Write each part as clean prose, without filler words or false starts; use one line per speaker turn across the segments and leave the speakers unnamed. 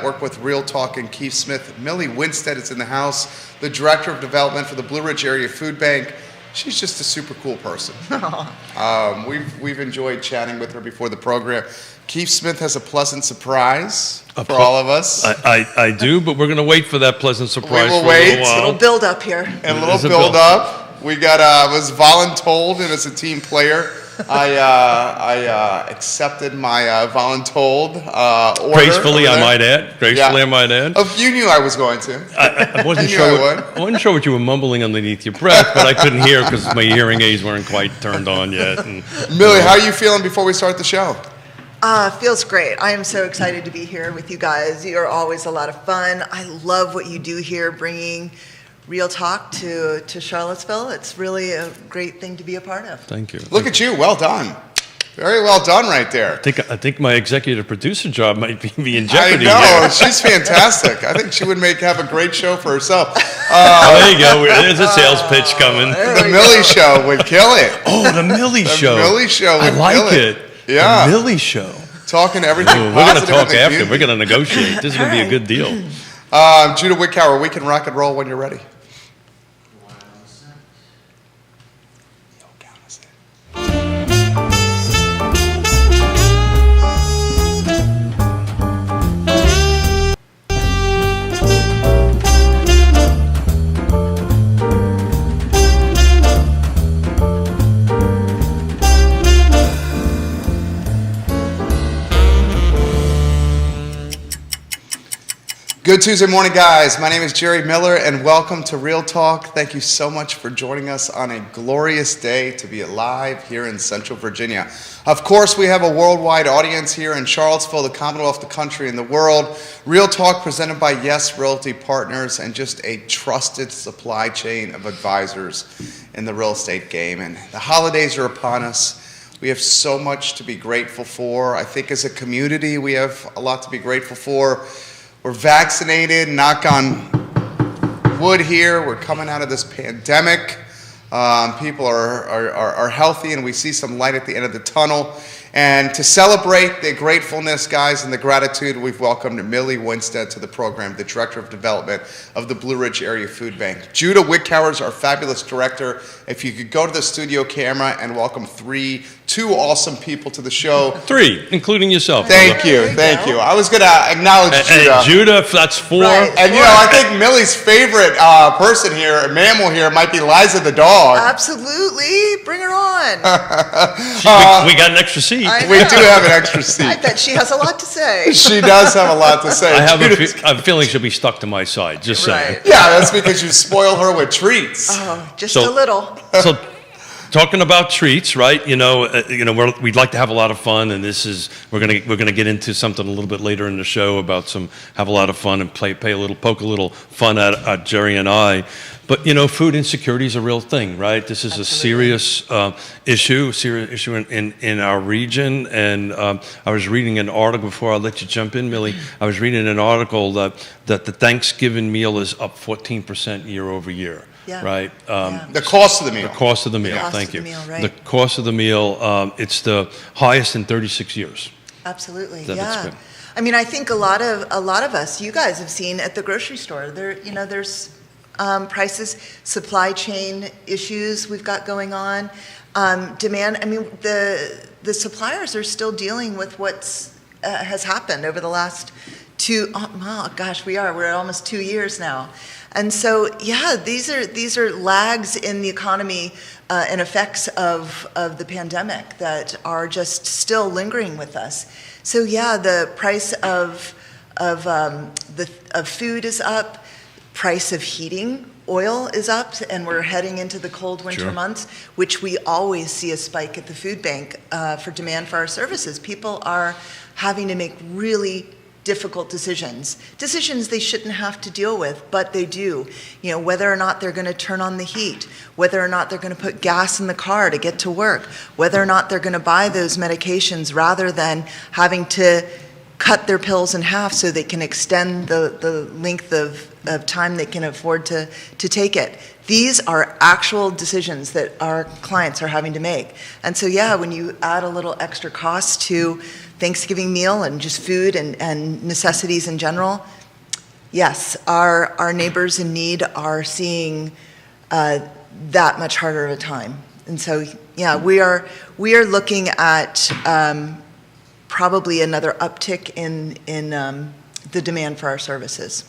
network with Real Talk and Keith Smith. Millie Winstead is in the house, the Director of Development for the Blue Ridge Area Food Bank. She's just a super cool person. We've enjoyed chatting with her before the program. Keith Smith has a pleasant surprise for all of us.
I do, but we're going to wait for that pleasant surprise
We will
for
wait.
a little while.
A little build up here.
And a little build up. We got was voluntold, and as a team player, I accepted my voluntold order.
Gracefully, I might add. Gracefully, I might add.
You knew I was going to.
I wasn't sure. I wasn't sure what you were mumbling underneath your breath, but I couldn't hear because my hearing aids weren't quite turned on yet. And,
Millie, how are you feeling before we start the show?
Feels great. I am so excited to be here with you guys. You're always a lot of fun. I love what you do here, bringing Real Talk to Charlottesville. It's really a great thing to be a part of.
Thank you.
Look at you. Well done. Very well done right there.
I think my executive producer job might be in jeopardy.
I know.
Here.
She's fantastic. I think she would have a great show for herself.
There you go. There's a sales pitch coming.
The Millie Show would kill it.
Oh, the Millie Show.
The Millie Show would
I
kill
like it.
Yeah.
The Millie Show.
Talking everything
We're going to
positive
talk
in the
after.
community.
We're going to negotiate. This is going to be a good deal.
Judah Wickower, we can rock and roll when you're ready. Good Tuesday morning, guys. My name is Jerry Miller, and welcome to Real Talk. Thank you so much for joining us on a glorious day to be alive here in Central Virginia. Of course, we have a worldwide audience here in Charlottesville, the Commonwealth, the country, and the world. Real Talk presented by Yes Realty Partners and just a trusted supply chain of advisors in the real estate game. And the holidays are upon us. We have so much to be grateful for. I think as a community, we have a lot to be grateful for. We're vaccinated, knock on wood here. We're coming out of this pandemic. People are healthy, and we see some light at the end of the tunnel. And to celebrate the gratefulness, guys, and the gratitude, we've welcomed Millie Winstead to the program, the Director of Development of the Blue Ridge Area Food Bank. Judah Wickower is our fabulous director. If you could go to the studio camera and welcome two awesome people to the show.
3, including yourself.
Thank you. I was going to acknowledge Judah.
And Judah, that's 4.
Right.
And I think Millie's favorite person here, mammal here, might be Liza the dog.
Absolutely. Bring her on.
We got an extra seat.
We do have an extra seat.
I bet she has a lot to say.
She does have a lot to say.
I have a feeling she'll be stuck to my side, just saying.
Right.
Yeah, that's because you spoil her with treats.
Oh, just a little.
So, talking about treats, right? We'd like to have a lot of fun, and we're gonna get into something a little bit later in the show about have a lot of fun and poke a little fun at Jerry and I. But food insecurity is a real thing, right? This is
Absolutely.
a serious issue in our region. And I was reading an article before I let you jump in, Millie. I was reading an article that the Thanksgiving meal is up 14% year over year.
Yeah.
Right.
The cost of the meal.
The cost of the meal.
Cost
Thank
of
you.
the meal, right.
The cost of the meal. It's the highest in 36 years.
Absolutely.
That it's
Yeah.
been.
I mean, I think a lot of us, you guys have seen at the grocery store. There's prices, supply chain issues we've got going on, demand. I mean, the suppliers are still dealing with what's has happened over the last we're at almost 2 years now. And so, yeah, these are lags in the economy and effects of the pandemic that are just still lingering with us. So, yeah, the price of food is up. Price of heating oil is up, and we're heading into the cold winter months, which we always see a spike at the food bank for demand for our services. People are having to make really difficult decisions they shouldn't have to deal with, but they do. Whether or not they're going to turn on the heat, whether or not they're going to put gas in the car to get to work, whether or not they're going to buy those medications rather than having to cut their pills in half so they can extend the length of time they can afford to take it. These are actual decisions that our clients are having to make. And so, yeah, when you add a little extra cost to Thanksgiving meal and just food and necessities in general, yes, our neighbors in need are seeing that much harder of a time. And so, yeah, we are looking at probably another uptick in the demand for our services.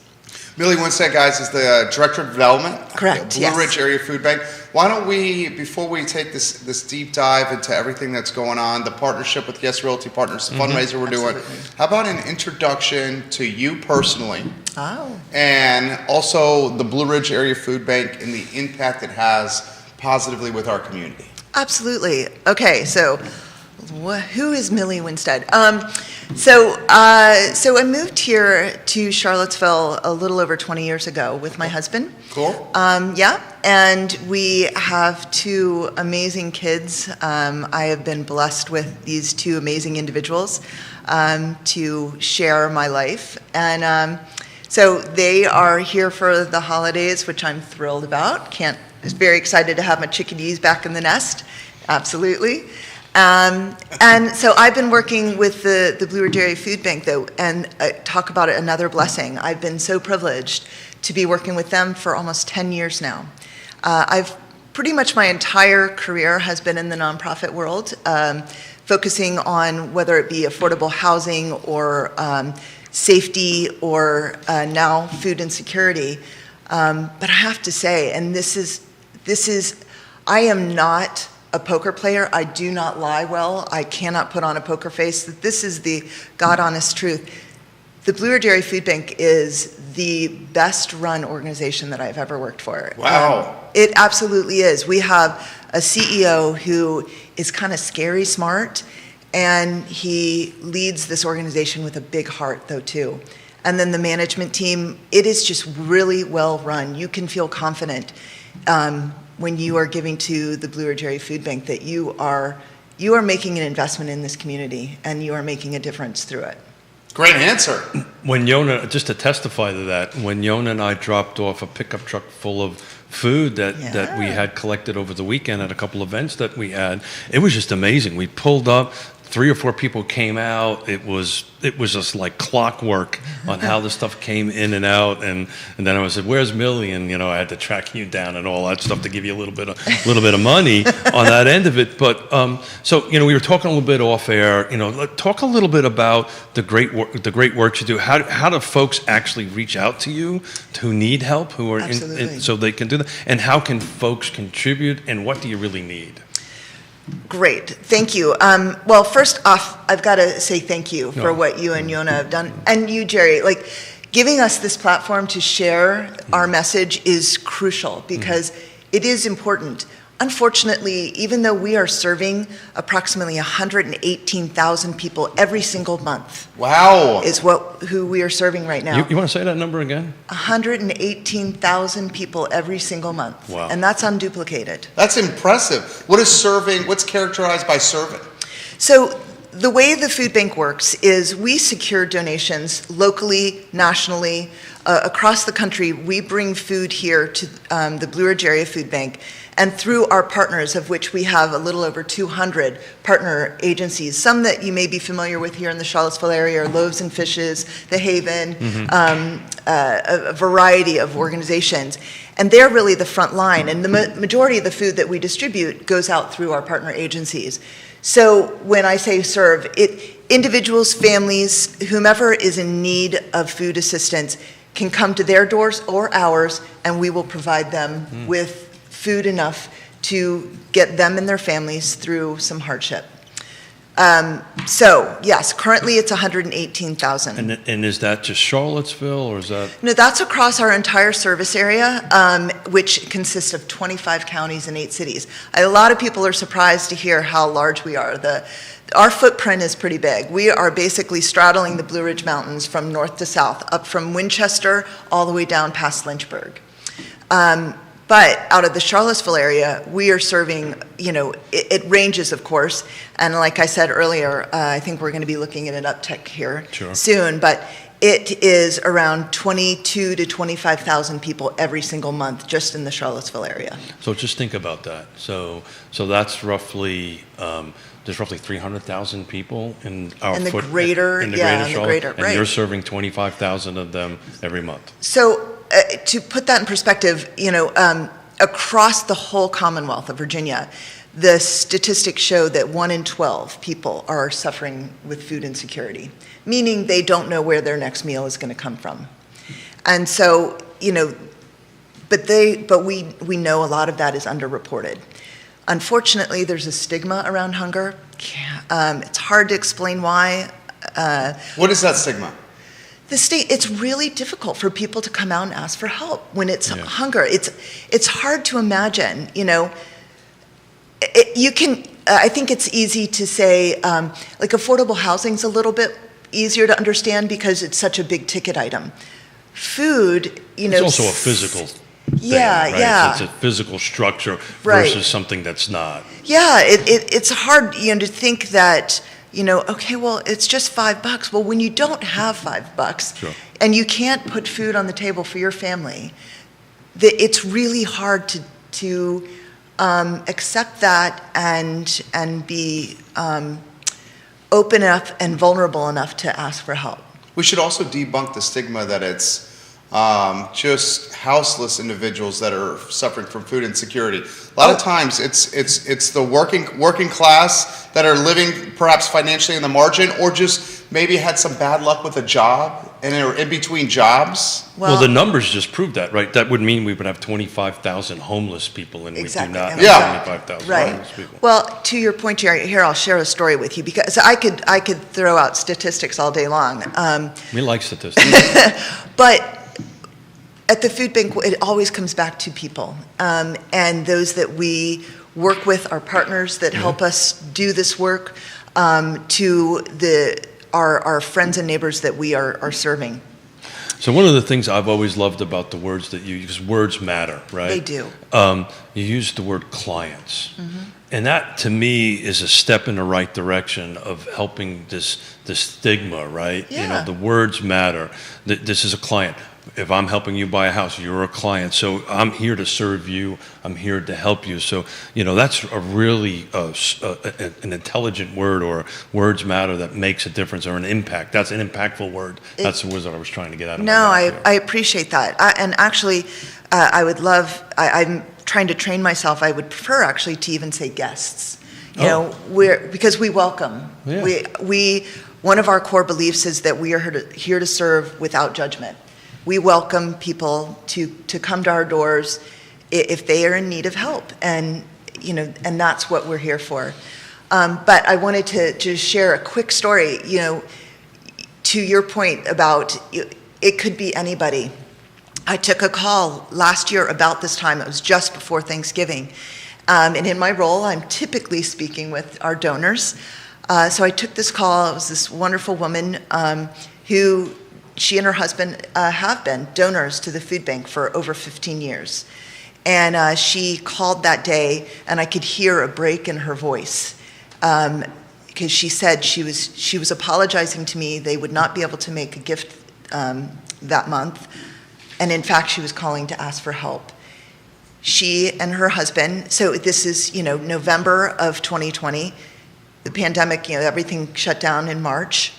Millie Winstead, guys, is the Director of Development.
Correct,
Blue
yes.
Ridge Area Food Bank. Why don't we, before we take this deep dive into everything that's going on, the partnership with Yes Realty Partners, the fundraiser we're doing, how about an introduction to you personally?
Oh.
And also the Blue Ridge Area Food Bank and the impact it has positively with our community.
Absolutely. Okay, so who is Millie Winstead? So I moved here to Charlottesville a little over 20 years ago with my husband.
Cool.
Yeah, and we have two amazing kids. I have been blessed with these two amazing individuals to share my life. And so they are here for the holidays, which I'm thrilled about. Just very excited to have my chickadees back in the nest. Absolutely. And so I've been working with the Blue Ridge Area Food Bank, though, and talk about it, another blessing. I've been so privileged to be working with them for almost 10 years now. I've pretty much my entire career has been in the nonprofit world, focusing on whether it be affordable housing or safety or now food insecurity. But I have to say, and this is, I am not a poker player. I do not lie well. I cannot put on a poker face. This is the God-honest truth. The Blue Ridge Area Food Bank is the best-run organization that I've ever worked for.
Wow.
It absolutely is. We have a CEO who is kind of scary smart, and he leads this organization with a big heart, though, too. And then the management team, it is just really well run. You can feel confident when you are giving to the Blue Ridge Area Food Bank that you are making an investment in this community and you are making a difference through it.
Great answer.
When Yona, just to testify to that, when Yona and I dropped off a pickup truck full of food that we had collected over the weekend at a couple events that we had, it was just amazing. We pulled up, 3 or 4 people came out. It was just like clockwork on how the stuff came in and out. And then I said, "Where's Millie?" And I had to track you down and all that stuff to give you a little bit of money on that end of it. But so we were talking a little bit off air. Talk a little bit about the great work you do. How do folks actually reach out to you who need help, who are so they can do that? And how can folks contribute? And what do you really need?
Great, thank you. Well, first off, I've got to say thank you for what you and Yona have done, and you, Jerry. Giving us this platform to share our message is crucial because it is important. Unfortunately, even though we are serving approximately 118,000 people every single month,
wow,
is who we are serving right now.
You want to say that number again?
118,000 people every single month.
Wow.
And that's unduplicated.
That's impressive. What's characterized by serving?
So the way the food bank works is we secure donations locally, nationally, across the country. We bring food here to the Blue Ridge Area Food Bank, and through our partners, of which we have a little over 200 partner agencies, some that you may be familiar with here in the Charlottesville area are Loaves and Fishes, The Haven, a variety of organizations. And they're really the front line, and the majority of the food that we distribute goes out through our partner agencies. So when I say serve, individuals, families, whomever is in need of food assistance can come to their doors or ours, and we will provide them with food enough to get them and their families through some hardship. So yes, currently it's 118,000.
And is that just Charlottesville, or is that?
No, that's across our entire service area, which consists of 25 counties and 8 cities. A lot of people are surprised to hear how large we are. Our footprint is pretty big. We are basically straddling the Blue Ridge Mountains from north to south, up from Winchester all the way down past Lynchburg. But out of the Charlottesville area, we are serving, it ranges, of course. And like I said earlier, I think we're going to be looking at an uptick here soon. But It is around 22 to 25,000 people every single month just in the Charlottesville area.
So just think about that. So that's roughly there's roughly 300,000 people in our
In the
footprint
greater,
in the
yeah,
greater
in the
Charlotte,
greater,
and
right.
you're serving 25,000 of them every month.
So to put that in perspective, across the whole Commonwealth of Virginia, the statistics show that 1 in 12 people are suffering with food insecurity, meaning they don't know where their next meal is going to come from. And so, but we know a lot of that is underreported. Unfortunately, there's a stigma around hunger. It's hard to explain why.
What is that stigma?
It's really difficult for people to come out and ask for help when it's hunger. It's hard to imagine, I think it's easy to say, like affordable housing's a little bit easier to understand because it's such a big ticket item. Food,
It's also a physical thing,
yeah,
right?
yeah.
It's a physical structure
Right.
versus something that's not.
Yeah, it's hard, to think that, okay, well, it's just $5. Well, when you don't have $5
Sure.
and you can't put food on the table for your family, it's really hard to accept that and be open enough and vulnerable enough to ask for help.
We should also debunk the stigma that it's just houseless individuals that are suffering from food insecurity. A lot of times it's the working class that are living perhaps financially in the margin, or just maybe had some bad luck with a job and are in between jobs.
Well, the numbers just prove that, right? That would mean we would have 25,000 homeless people, and
Exactly.
we do not
Yeah.
have 25,000
Right.
homeless people.
Well, to your point, Jerry, here I'll share a story with you because I could throw out statistics all day long.
We like statistics.
But at the food bank, it always comes back to people. And those that we work with, our partners that help us do this work, to our friends and neighbors that we are serving.
So one of the things I've always loved about the words that you use, because words matter, right?
They do.
You use the word clients. And that, to me, is a step in the right direction of helping this stigma, right?
Yeah.
The words matter. This is a client. If I'm helping you buy a house, you're a client. So I'm here to serve you. I'm here to help you. So, that's a really an intelligent word, or words matter, that makes a difference, or an impact. That's an impactful word. That's the word that I was trying to get out of my mouth here.
I appreciate that. And actually, I would love, I'm trying to train myself, I would prefer actually to even say guests. Because we welcome.
Yeah.
One of our core beliefs is that we are here to serve without judgment. We welcome people to come to our doors if they are in need of help, and that's what we're here for. But I wanted to just share a quick story. To your point about it could be anybody. I took a call last year about this time. It was just before Thanksgiving, and in my role, I'm typically speaking with our donors. So I took this call. It was this wonderful woman who. She and her husband have been donors to the food bank for over 15 years. And she called that day, and I could hear a break in her voice because she said she was apologizing to me. They would not be able to make a gift that month. And in fact, she was calling to ask for help. She and her husband, so this is, November of 2020, the pandemic, everything shut down in March.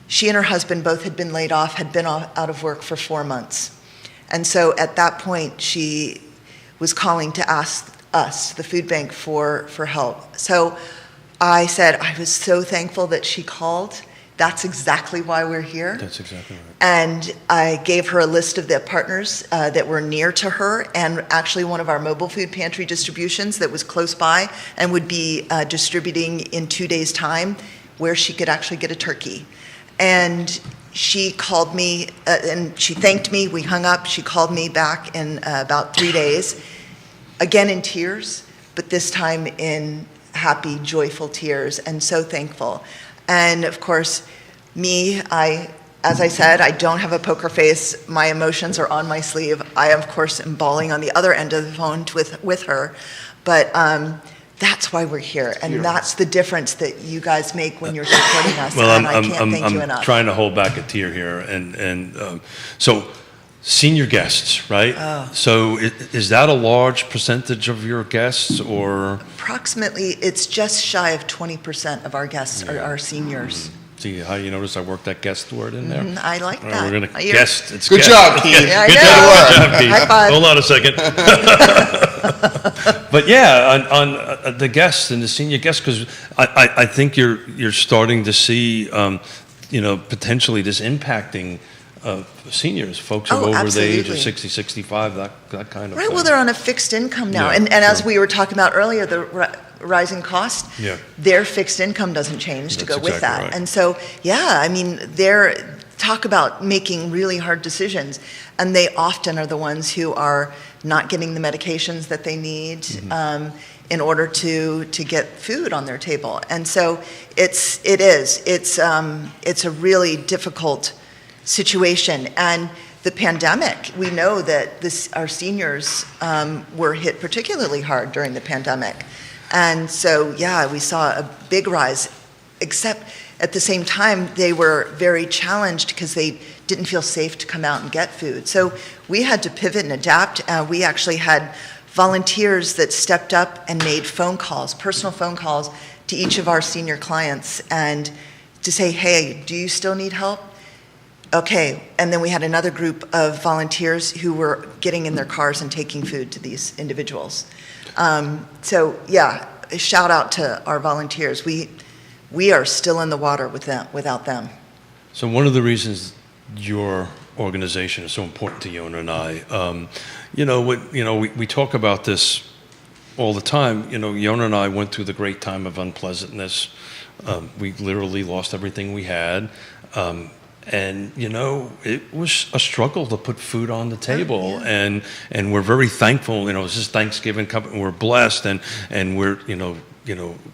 She and her husband both had been laid off, had been out of work for 4 months. And so at that point, she was calling to ask us, the food bank, for help. So I said, I was so thankful that she called. That's exactly why we're here.
That's exactly right.
And I gave her a list of the partners that were near to her, and actually one of our mobile food pantry distributions that was close by and would be distributing in 2 days' time, where she could actually get a turkey. And she called me, and she thanked me. We hung up. She called me back in about 3 days, again in tears, but this time in happy, joyful tears, and so thankful. And of course, as I said, I don't have a poker face. My emotions are on my sleeve. I, of course, am bawling on the other end of the phone with her. But that's why we're here, and
Beautiful.
that's the difference that you guys make when you're supporting us.
Well,
and I can't thank you
I'm
enough.
trying to hold back a tear here, and so senior guests, right?
Oh.
So is that a large percentage of your guests, or?
Approximately, it's just shy of 20% of our guests are our seniors.
See how you notice I worked that guest word in there?
I like
All right,
that.
we're gonna
You're-
guest. It's
Good
guest.
job, Keith.
Yeah, I
Good
know.
job, Keith.
High five.
Hold on a second. But yeah, on the guests and the senior guests, because I think you're starting to see, potentially this impacting seniors, folks who are over the age of
absolutely.
60, 65, that kind of
Right,
thing.
well, they're on a fixed income now.
Yeah,
and as
sure.
we were talking about earlier, the rising cost,
Yeah.
their fixed income doesn't change to
That's
go with
exactly
that.
right.
And so, talk about making really hard decisions. And they often are the ones who are not getting the medications that they need
Mm-hmm.
in order to get food on their table. And so it's a really difficult situation. And the pandemic, we know that our seniors were hit particularly hard during the pandemic. And so, we saw a big rise, except at the same time, they were very challenged because they didn't feel safe to come out and get food. So we had to pivot and adapt. We actually had volunteers that stepped up and made phone calls, personal phone calls to each of our senior clients and to say, hey, do you still need help? Okay, and then we had another group of volunteers who were getting in their cars and taking food to these individuals. A shout out to our volunteers. We are still in the water without them.
So one of the reasons your organization is so important to Yona and I, we talk about this all the time. Yona and I went through the great time of unpleasantness. We literally lost everything we had. And it was a struggle to put food on the table, and we're very thankful. This is Thanksgiving coming, we're blessed, and we're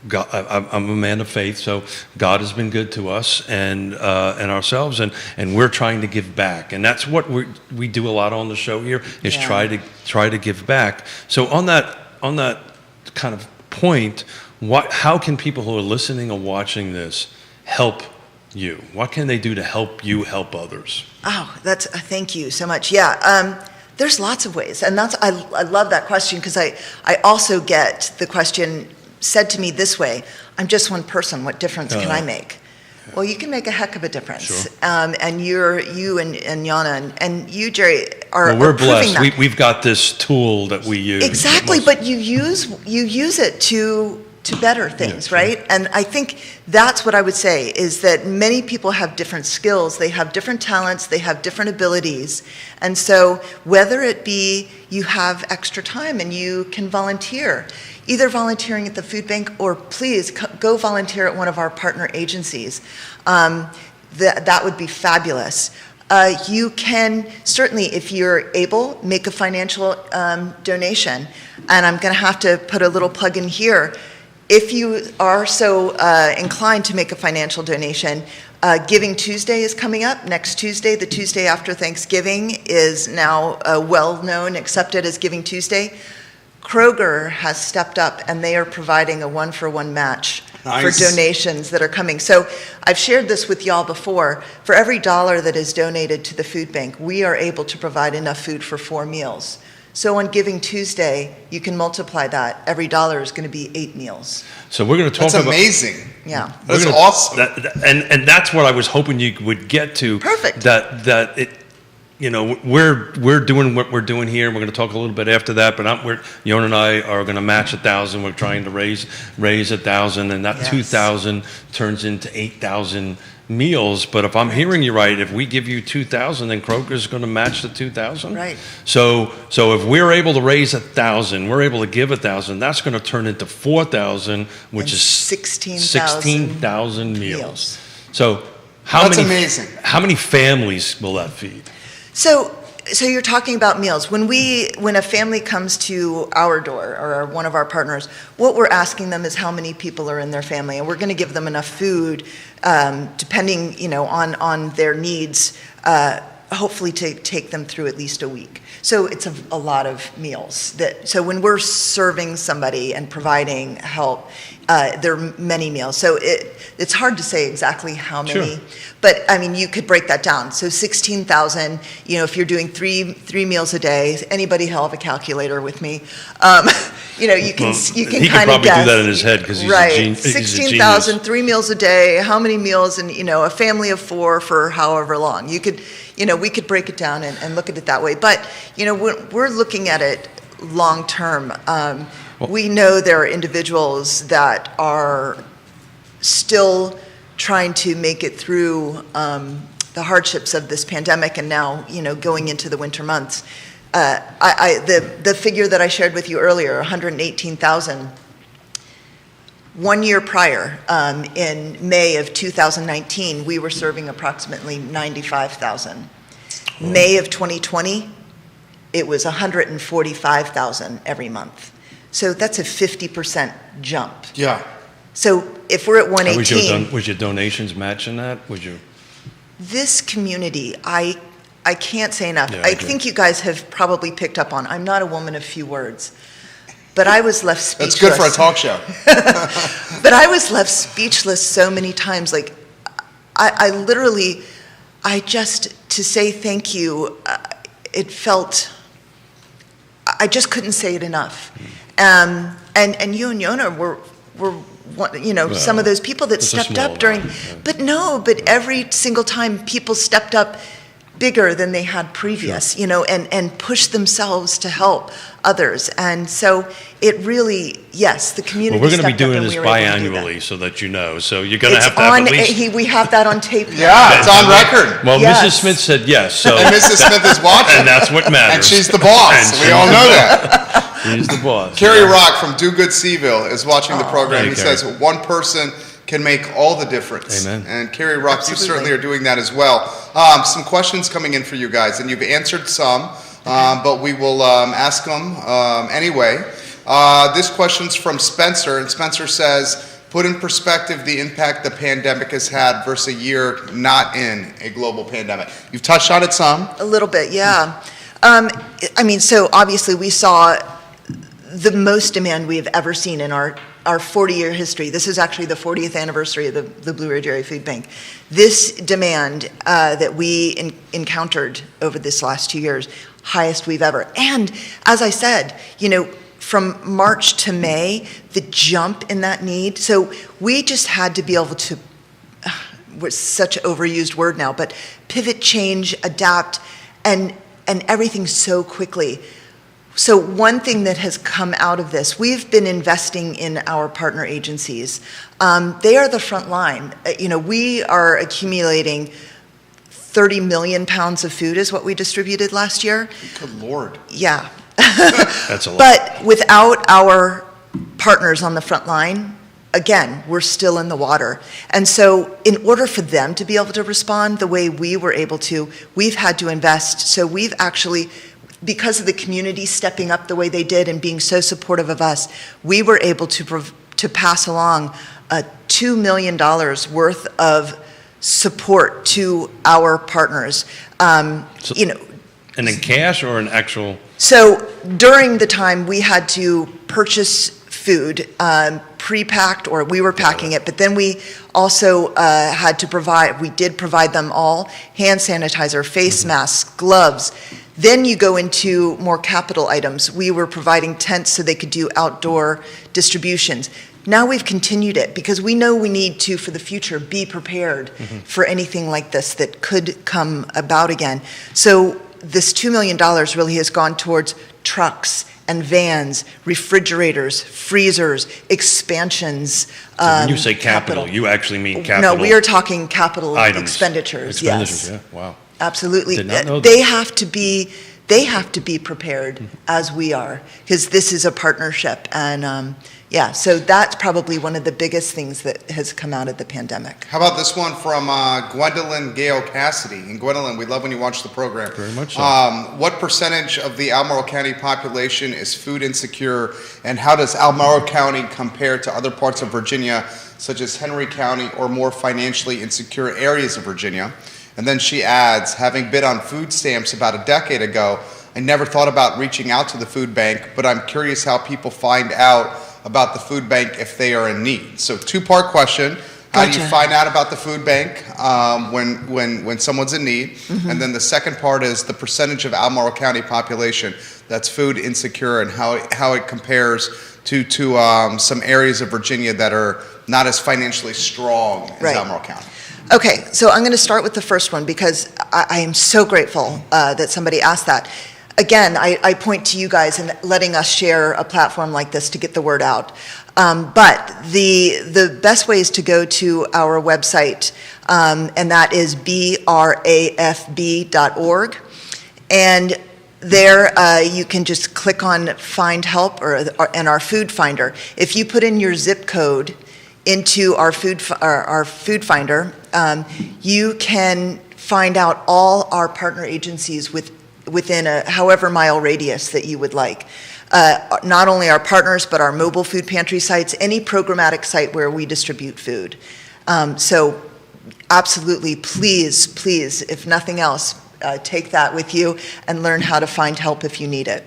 God, I'm a man of faith, so God has been good to us and ourselves, and we're trying to give back, and that's what we do a lot on the show here is try to give back. So on that kind of point, how can people who are listening or watching this help you? What can they do to help you help others?
Oh, thank you so much. There's lots of ways, and I love that question because I also get the question said to me this way: I'm just one person. What difference can I make? Well, you can make a heck of a difference.
Sure.
And you and Yana and you, Jerry, are
we're
proving
blessed.
that.
We've got this tool that we use.
Exactly, but you use it to better things,
sure.
right? And I think that's what I would say is that many people have different skills, they have different talents, they have different abilities. And so whether it be you have extra time and you can volunteer, either volunteering at the food bank or please go volunteer at one of our partner agencies. That would be fabulous. You can certainly, if you're able, make a financial donation. And I'm going to have to put a little plug in here. If you are so inclined to make a financial donation, Giving Tuesday is coming up. Next Tuesday, the Tuesday after Thanksgiving, is now well-known, accepted as Giving Tuesday. Kroger has stepped up, and they are providing a one-for-one match for donations that are coming. So I've shared this with y'all before. For every dollar that is donated to the food bank, we are able to provide enough food for 4 meals. So on Giving Tuesday, you can multiply that. Every dollar is going to be 8 meals.
So we're going to talk about...
That's amazing.
Yeah.
That's awesome.
And that's what I was hoping you would get to.
Perfect.
That it, we're doing what we're doing here. We're going to talk a little bit after that, but Yona and I are going to match 1,000. We're trying to raise 1,000, and that
Yes.
2,000 turns into 8,000 meals. But if I'm hearing you right, if we give you 2,000, then Kroger's going to match the 2,000.
Right.
So if we're able to raise 1,000, we're able to give 1,000. That's going to turn into 4,000, which
And
is
16,000
meals. So that's
amazing.
How many families will that feed?
So you're talking about meals. When a family comes to our door or one of our partners, what we're asking them is how many people are in their family, and we're going to give them enough food, depending, on their needs, hopefully to take them through at least a week. So it's a lot of meals. So when we're serving somebody and providing help, there are many meals. So it's hard to say exactly how many,
Sure.
but I mean, you could break that down. So 16,000, if you're doing three meals a day, anybody have a calculator with me? You can
He could
kind of
probably
guess.
do that in his head because he's
Right,
a genius.
16,000, 3 meals a day, how many meals, and, a family of 4 for however long. You could, we could break it down and look at it that way. But, we're looking at it long term. We know there are individuals that are still trying to make it through the hardships of this pandemic, and now, going into the winter months. The figure that I shared with you earlier, 118,000. 1 year prior, in May of 2019, we were serving approximately 95,000. May of 2020, it was 145,000 every month. So that's a 50% jump.
Yeah.
So if we're at 118,
Was your donations matching that?
this community, I can't say enough.
Yeah,
I
I agree.
think you guys have probably picked up on, I'm not a woman of few words, but I was left speechless.
That's good for a talk show.
But I was left speechless so many times. Like, I literally, to say thank you, it felt, I just couldn't say it enough. And you and Yona were some of those people that
it's a
stepped
small
up during,
amount, yeah.
but every single time people stepped up bigger than they had previous, and pushed themselves to help others. And so it really, yes, the community
Well, we're going to be
stepped up
doing
and
this
we were able to do that.
biannually, so that you know. So you're going to
It's
have to have
on,
at least.
we have that on tape.
Yeah, it's on record.
Well,
Yes.
Mrs. Smith said yes, so
And Mrs. Smith is watching.
and that's what matters.
And she's the boss.
And
We all know that.
She's the boss.
Carrie Rock from Do Good Seville is watching the program.
Hey,
He
Carrie.
says one person can make all the difference.
Amen.
And Carrie Rock,
Absolutely.
you certainly are doing that as well. Some questions coming in for you guys, and you've answered some, but we will ask them anyway. This question's from Spencer, and Spencer says, put in perspective the impact the pandemic has had versus a year not in a global pandemic. You've touched on it some.
A little bit, yeah. So obviously we saw the most demand we have ever seen in our 40-year history. This is actually the 40th anniversary of the Blue Ridge Area Food Bank. This demand that we encountered over this last 2 years, highest we've ever. And as I said, from March to May, the jump in that need. So we just had to be able to, was such an overused word now, but pivot, change, adapt, and everything so quickly. So one thing that has come out of this, we've been investing in our partner agencies. They are the front line. We are accumulating 30 million pounds of food is what we distributed last year.
Good Lord.
Yeah.
That's a lot.
But without our partners on the front line, again, we're still in the water. And so in order for them to be able to respond the way we were able to, we've had to invest. So we've actually, because of the community stepping up the way they did and being so supportive of us, we were able to pass along $2 million worth of support to our partners.
And in cash or in actual?
So during the time, we had to purchase food, pre-packed, or we were packing it, but then we also had to we did provide them all hand sanitizer, face masks, gloves. Then you go into more capital items. We were providing tents so they could do outdoor distributions. Now we've continued it because we know we need to, for the future, be prepared for anything like this that could come about again. So this $2 million really has gone towards trucks and vans, refrigerators, freezers, expansions.
When you say capital, you actually mean capital?
No, we are talking capital
items.
Expenditures.
Expenditures,
Yes.
yeah, wow.
Absolutely.
Did not know that.
They have to be prepared as we are, because this is a partnership. And so that's probably one of the biggest things that has come out of the pandemic.
How about this one from Gwendolyn Gale Cassidy? And Gwendolyn, we love when you watch the program.
Very much so.
What percentage of the Almorrow County population is food insecure, and how does Almorrow County compare to other parts of Virginia, such as Henry County or more financially insecure areas of Virginia? And then she adds, having been on food stamps about a decade ago, I never thought about reaching out to the food bank, but I'm curious how people find out about the food bank if they are in need. So two-part question. How do you find out about the food bank when someone's in need? And then the second part is the percentage of Almorrow County population that's food insecure and how it compares to some areas of Virginia that are not as financially strong as Almorrow County.
Okay, so I'm going to start with the first one because I am so grateful that somebody asked that. Again, I point to you guys in letting us share a platform like this to get the word out. But the best way is to go to our website, and that is brafb.org. And there you can just click on Find Help and our food finder. If you put in your zip code into our food finder, you can find out all our partner agencies within a however mile radius that you would like. Not only our partners, but our mobile food pantry sites, any programmatic site where we distribute food. So absolutely, please, if nothing else, take that with you and learn how to find help if you need it.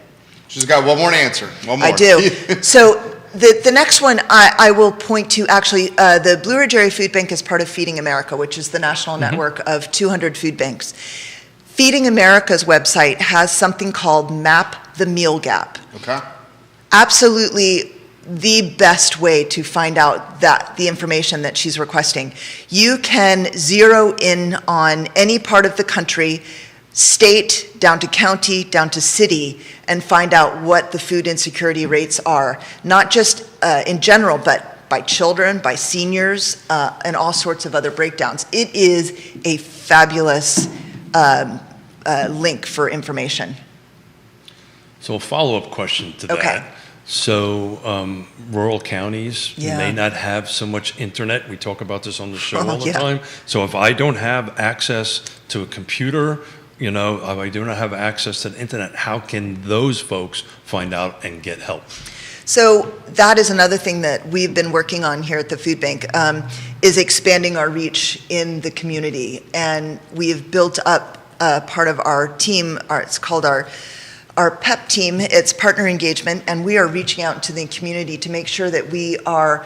She's got one more answer. One more.
I do. So the next one I will point to, actually, the Blue Ridge Area Food Bank is part of Feeding America, which is the national network of 200 food banks. Feeding America's website has something called Map the Meal Gap.
Okay.
Absolutely the best way to find out the information that she's requesting. You can zero in on any part of the country, state, down to county, down to city, and find out what the food insecurity rates are, not just in general, but by children, by seniors, and all sorts of other breakdowns. It is a fabulous link for information.
So a follow-up question to that.
Okay.
So rural counties
Yeah.
may not have so much internet. We talk about this on the show
Oh,
all the
yeah.
time. So if I don't have access to a computer, if I do not have access to the internet, how can those folks find out and get help?
So that is another thing that we've been working on here at the food bank, is expanding our reach in the community. And we've built up part of our team, it's called our PEP team. It's partner engagement, and we are reaching out to the community to make sure that we are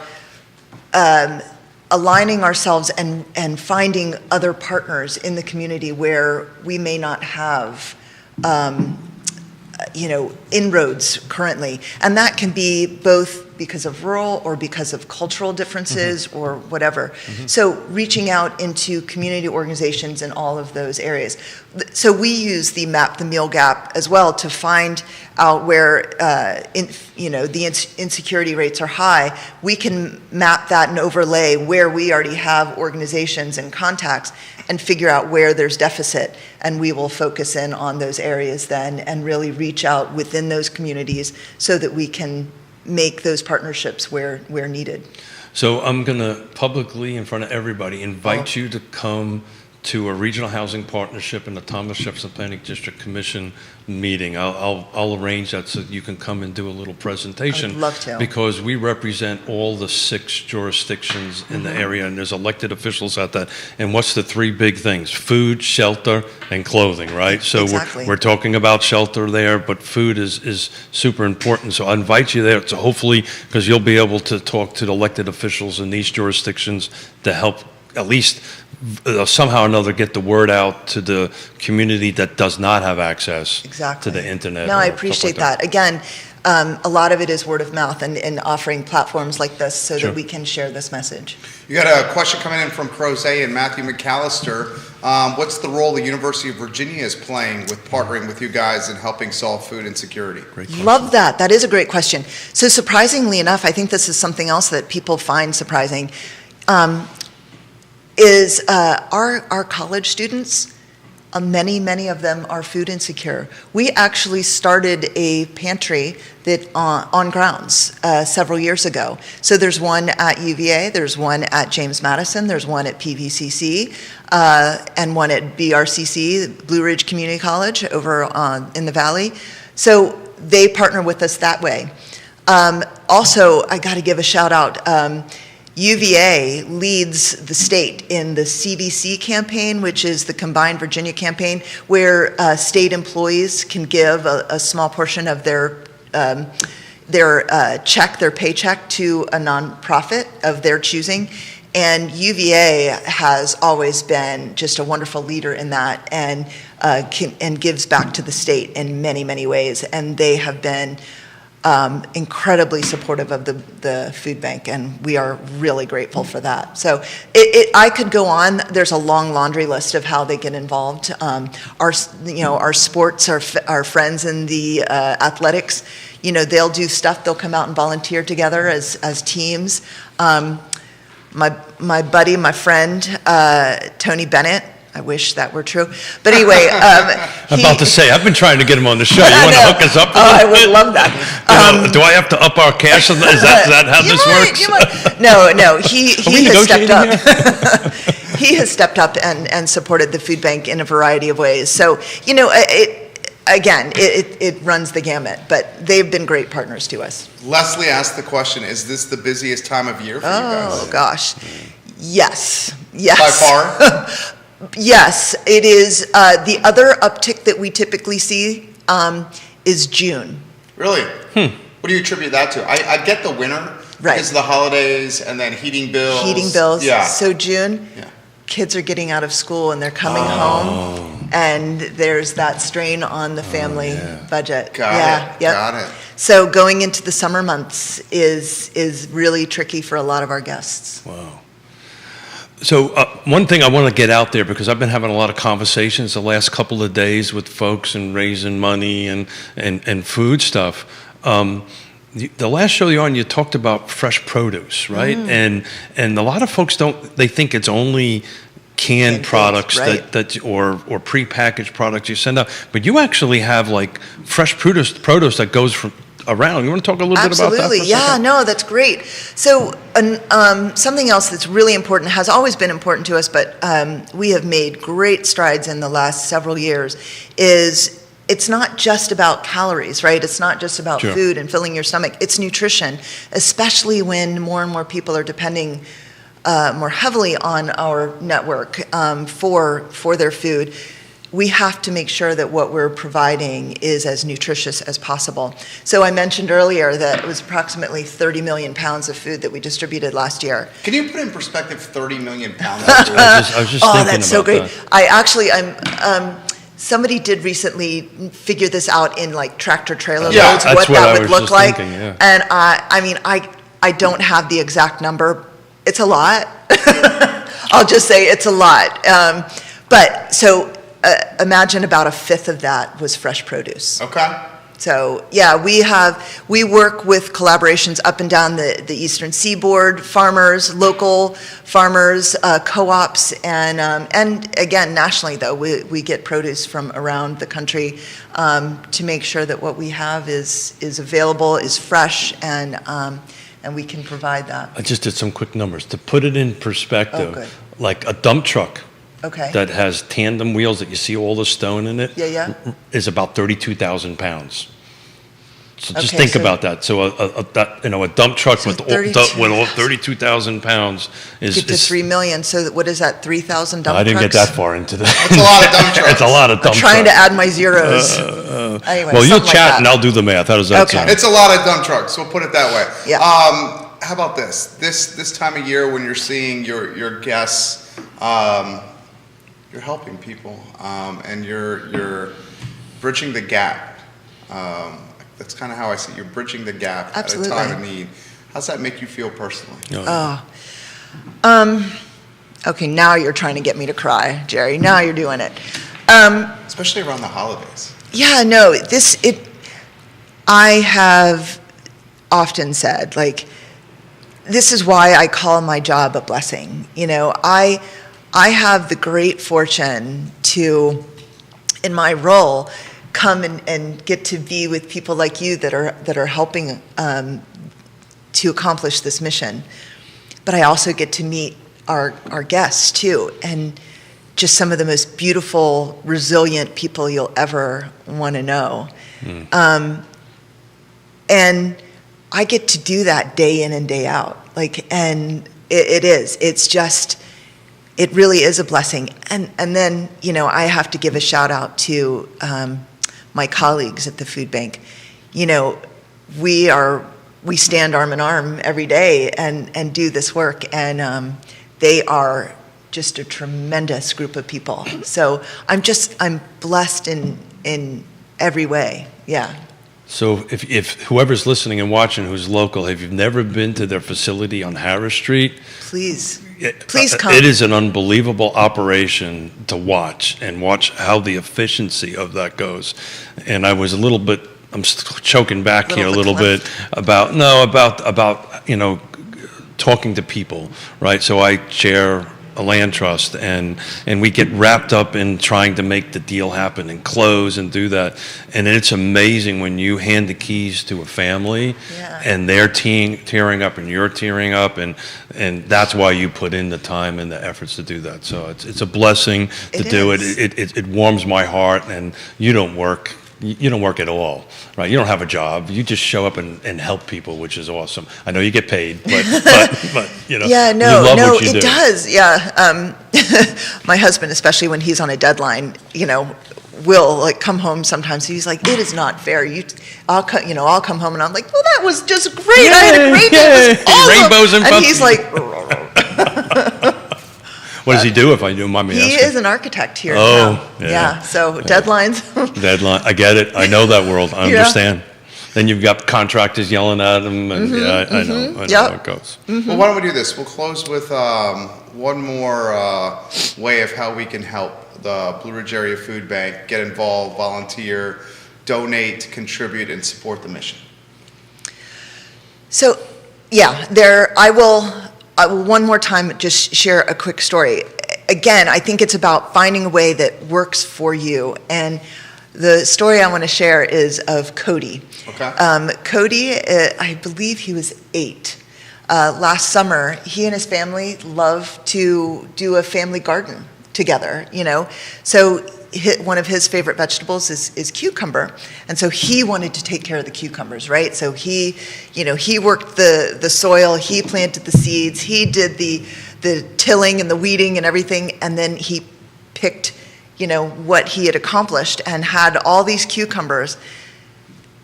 aligning ourselves and finding other partners in the community where we may not have inroads currently. And that can be both because of rural or because of cultural differences or whatever. So reaching out into community organizations in all of those areas. So we use the Map the Meal Gap as well to find out where the insecurity rates are high. We can map that and overlay where we already have organizations and contacts and figure out where there's deficit, and we will focus in on those areas then and really reach out within those communities so that we can make those partnerships where needed.
So I'm going to publicly, in front of everybody, invite you to come to a regional housing partnership in the Thomas Jefferson Planning District Commission meeting. I'll arrange that so you can come and do a little presentation.
I'd love to.
Because we represent all the 6 jurisdictions in the area, and there's elected officials at that. And what's the 3 big things? Food, shelter, and clothing, right? So
Exactly.
we're talking about shelter there, but food is super important. So I invite you there. So hopefully, because you'll be able to talk to the elected officials in these jurisdictions to help at least somehow or another get the word out to the community that does not have access to the internet.
No, I appreciate that. Again, a lot of it is word of mouth and offering platforms like this so that we can share this message.
You got a question coming in from Crozet and Matthew McAllister. What's the role the University of Virginia is playing with partnering with you guys and helping solve food insecurity?
Great question.
Love that. That is a great question. So surprisingly enough, I think this is something else that people find surprising. Is our college students, many of them are food insecure. We actually started a pantry that on grounds several years ago. So there's one at UVA, there's one at James Madison, there's one at PVCC, and one at BRCC, Blue Ridge Community College over in the Valley. So they partner with us that way. Also, I got to give a shout out. UVA leads the state in the CVC campaign, which is the Combined Virginia campaign, where state employees can give a small portion of their paycheck to a nonprofit of their choosing. And UVA has always been just a wonderful leader in that, and gives back to the state in many, many ways. And they have been incredibly supportive of the food bank, and we are really grateful for that. So I could go on. There's a long laundry list of how they get involved. Our sports, our friends in the athletics, they'll do stuff. They'll come out and volunteer together as teams. My buddy, my friend, Tony Bennett. I wish that were true. But anyway,
I'm about to say, I've been trying to get him on the show. You want to hook us up?
I would love that.
Do I have to up our cash? Is that how this works?
No. He has stepped up. He has stepped up and supported the food bank in a variety of ways. So, it runs the gamut, but they've been great partners to us.
Leslie asked the question, is this the busiest time of year for you guys?
Oh, gosh. Yes.
By far?
Yes, it is. The other uptick that we typically see is June.
Really? What do you attribute that to? I get the winter because of the holidays and then heating bills. Yeah.
So June, kids are getting out of school and they're coming home, and there's that strain on the family budget.
Got it.
So going into the summer months is really tricky for a lot of our guests.
Wow. So one thing I want to get out there, because I've been having a lot of conversations the last couple of days with folks and raising money and food stuff. The last show you're on, you talked about fresh produce, right? And a lot of folks they think it's only canned products that or prepackaged products you send out, but you actually have like fresh produce that goes from around. You want to talk a little bit about that?
Absolutely. Yeah, no, that's great. So something else that's really important, has always been important to us, but we have made great strides in the last several years, is it's not just about calories, right? It's not just about food and filling your stomach. It's nutrition, especially when more and more people are depending more heavily on our network for their food. We have to make sure that what we're providing is as nutritious as possible. So I mentioned earlier that it was approximately 30 million pounds of food that we distributed last year.
Can you put in perspective 30 million pounds of food?
I was just thinking
that's so great.
That.
Somebody did recently figure this out in like tractor trailer loads,
that's
what that
I
would
was
look like.
Thinking, yeah.
And I don't have the exact number. It's a lot. I'll just say it's a lot. But so imagine about a fifth of that was fresh produce.
Okay.
So yeah, we work with collaborations up and down the Eastern Seaboard, farmers, local farmers, co-ops, and again nationally though we get produce from around the country to make sure that what we have is available, is fresh, and we can provide that.
I just did some quick numbers to put it in perspective. Like a dump truck.
Okay.
That has tandem wheels that you see all the stone in it.
Yeah.
Is about 32,000 pounds. So just think about that. So a dump truck with 32,000 pounds is
get to 3 million. So what is that? 3,000 dump trucks?
I didn't get that far into that.
It's a lot of dump trucks.
It's a lot of dump trucks.
Trying to add my zeros. Anyway,
well, you chat and I'll do the math. How does that sound?
It's a lot of dump trucks. We'll put it that way.
Yeah.
How about this? This time of year when you're seeing your guests, you're helping people, and you're bridging the gap. That's kind of how I see it. You're bridging the gap
Absolutely.
At a time of need. How's that make you feel personally?
Okay, now you're trying to get me to cry, Jerry. Now you're doing it.
Especially around the holidays.
Yeah, no, I have often said, like, this is why I call my job a blessing. You know, I have the great fortune to, in my role, come and get to be with people like you that are helping to accomplish this mission. But I also get to meet our guests too, and just some of the most beautiful, resilient people you'll ever want to know. And I get to do that day in and day out. And It is. It's just, it really is a blessing. And then, I have to give a shout out to my colleagues at the food bank. We stand arm in arm every day and do this work, and they are just a tremendous group of people. So I'm blessed in every way. Yeah.
So if whoever's listening and watching who's local, if you've never been to their facility on Harris Street,
please come.
It is an unbelievable operation to watch how the efficiency of that goes. And I was I'm choking back here a little bit about talking to people, right? So I chair a land trust, and we get wrapped up in trying to make the deal happen and close and do that. And it's amazing when you hand the keys to a family, and they're tearing up and you're tearing up, and that's why you put in the time and the efforts to do that. So it's a blessing to do it. It warms my heart, and you don't work at all, right? You don't have a job. You just show up and help people, which is awesome. I know you get paid, but you love what you do.
It does. Yeah. My husband, especially when he's on a deadline, will come home sometimes. He's like, "It is not fair. I'll come home," and I'm like, "Well, that was just great. I had a great day. It was awesome."
Rainbows and
and he's like.
What does he do, if I do mind me asking?
He is an architect here. So deadlines.
Deadline. I get it. I know that world. I understand. Then you've got contractors yelling at him, and I know how it goes.
Well, why don't we do this? We'll close with one more way of how we can help the Blue Ridge Area Food Bank get involved, volunteer, donate, contribute, and support the mission.
So, I will one more time just share a quick story. Again, I think it's about finding a way that works for you. And the story I want to share is of Cody.
Okay.
Cody, I believe he was 8. Last summer, he and his family love to do a family garden together, So one of his favorite vegetables is cucumber, and so he wanted to take care of the cucumbers, right? So he worked the soil, he planted the seeds, he did the tilling and the weeding and everything, and then he picked what he had accomplished and had all these cucumbers.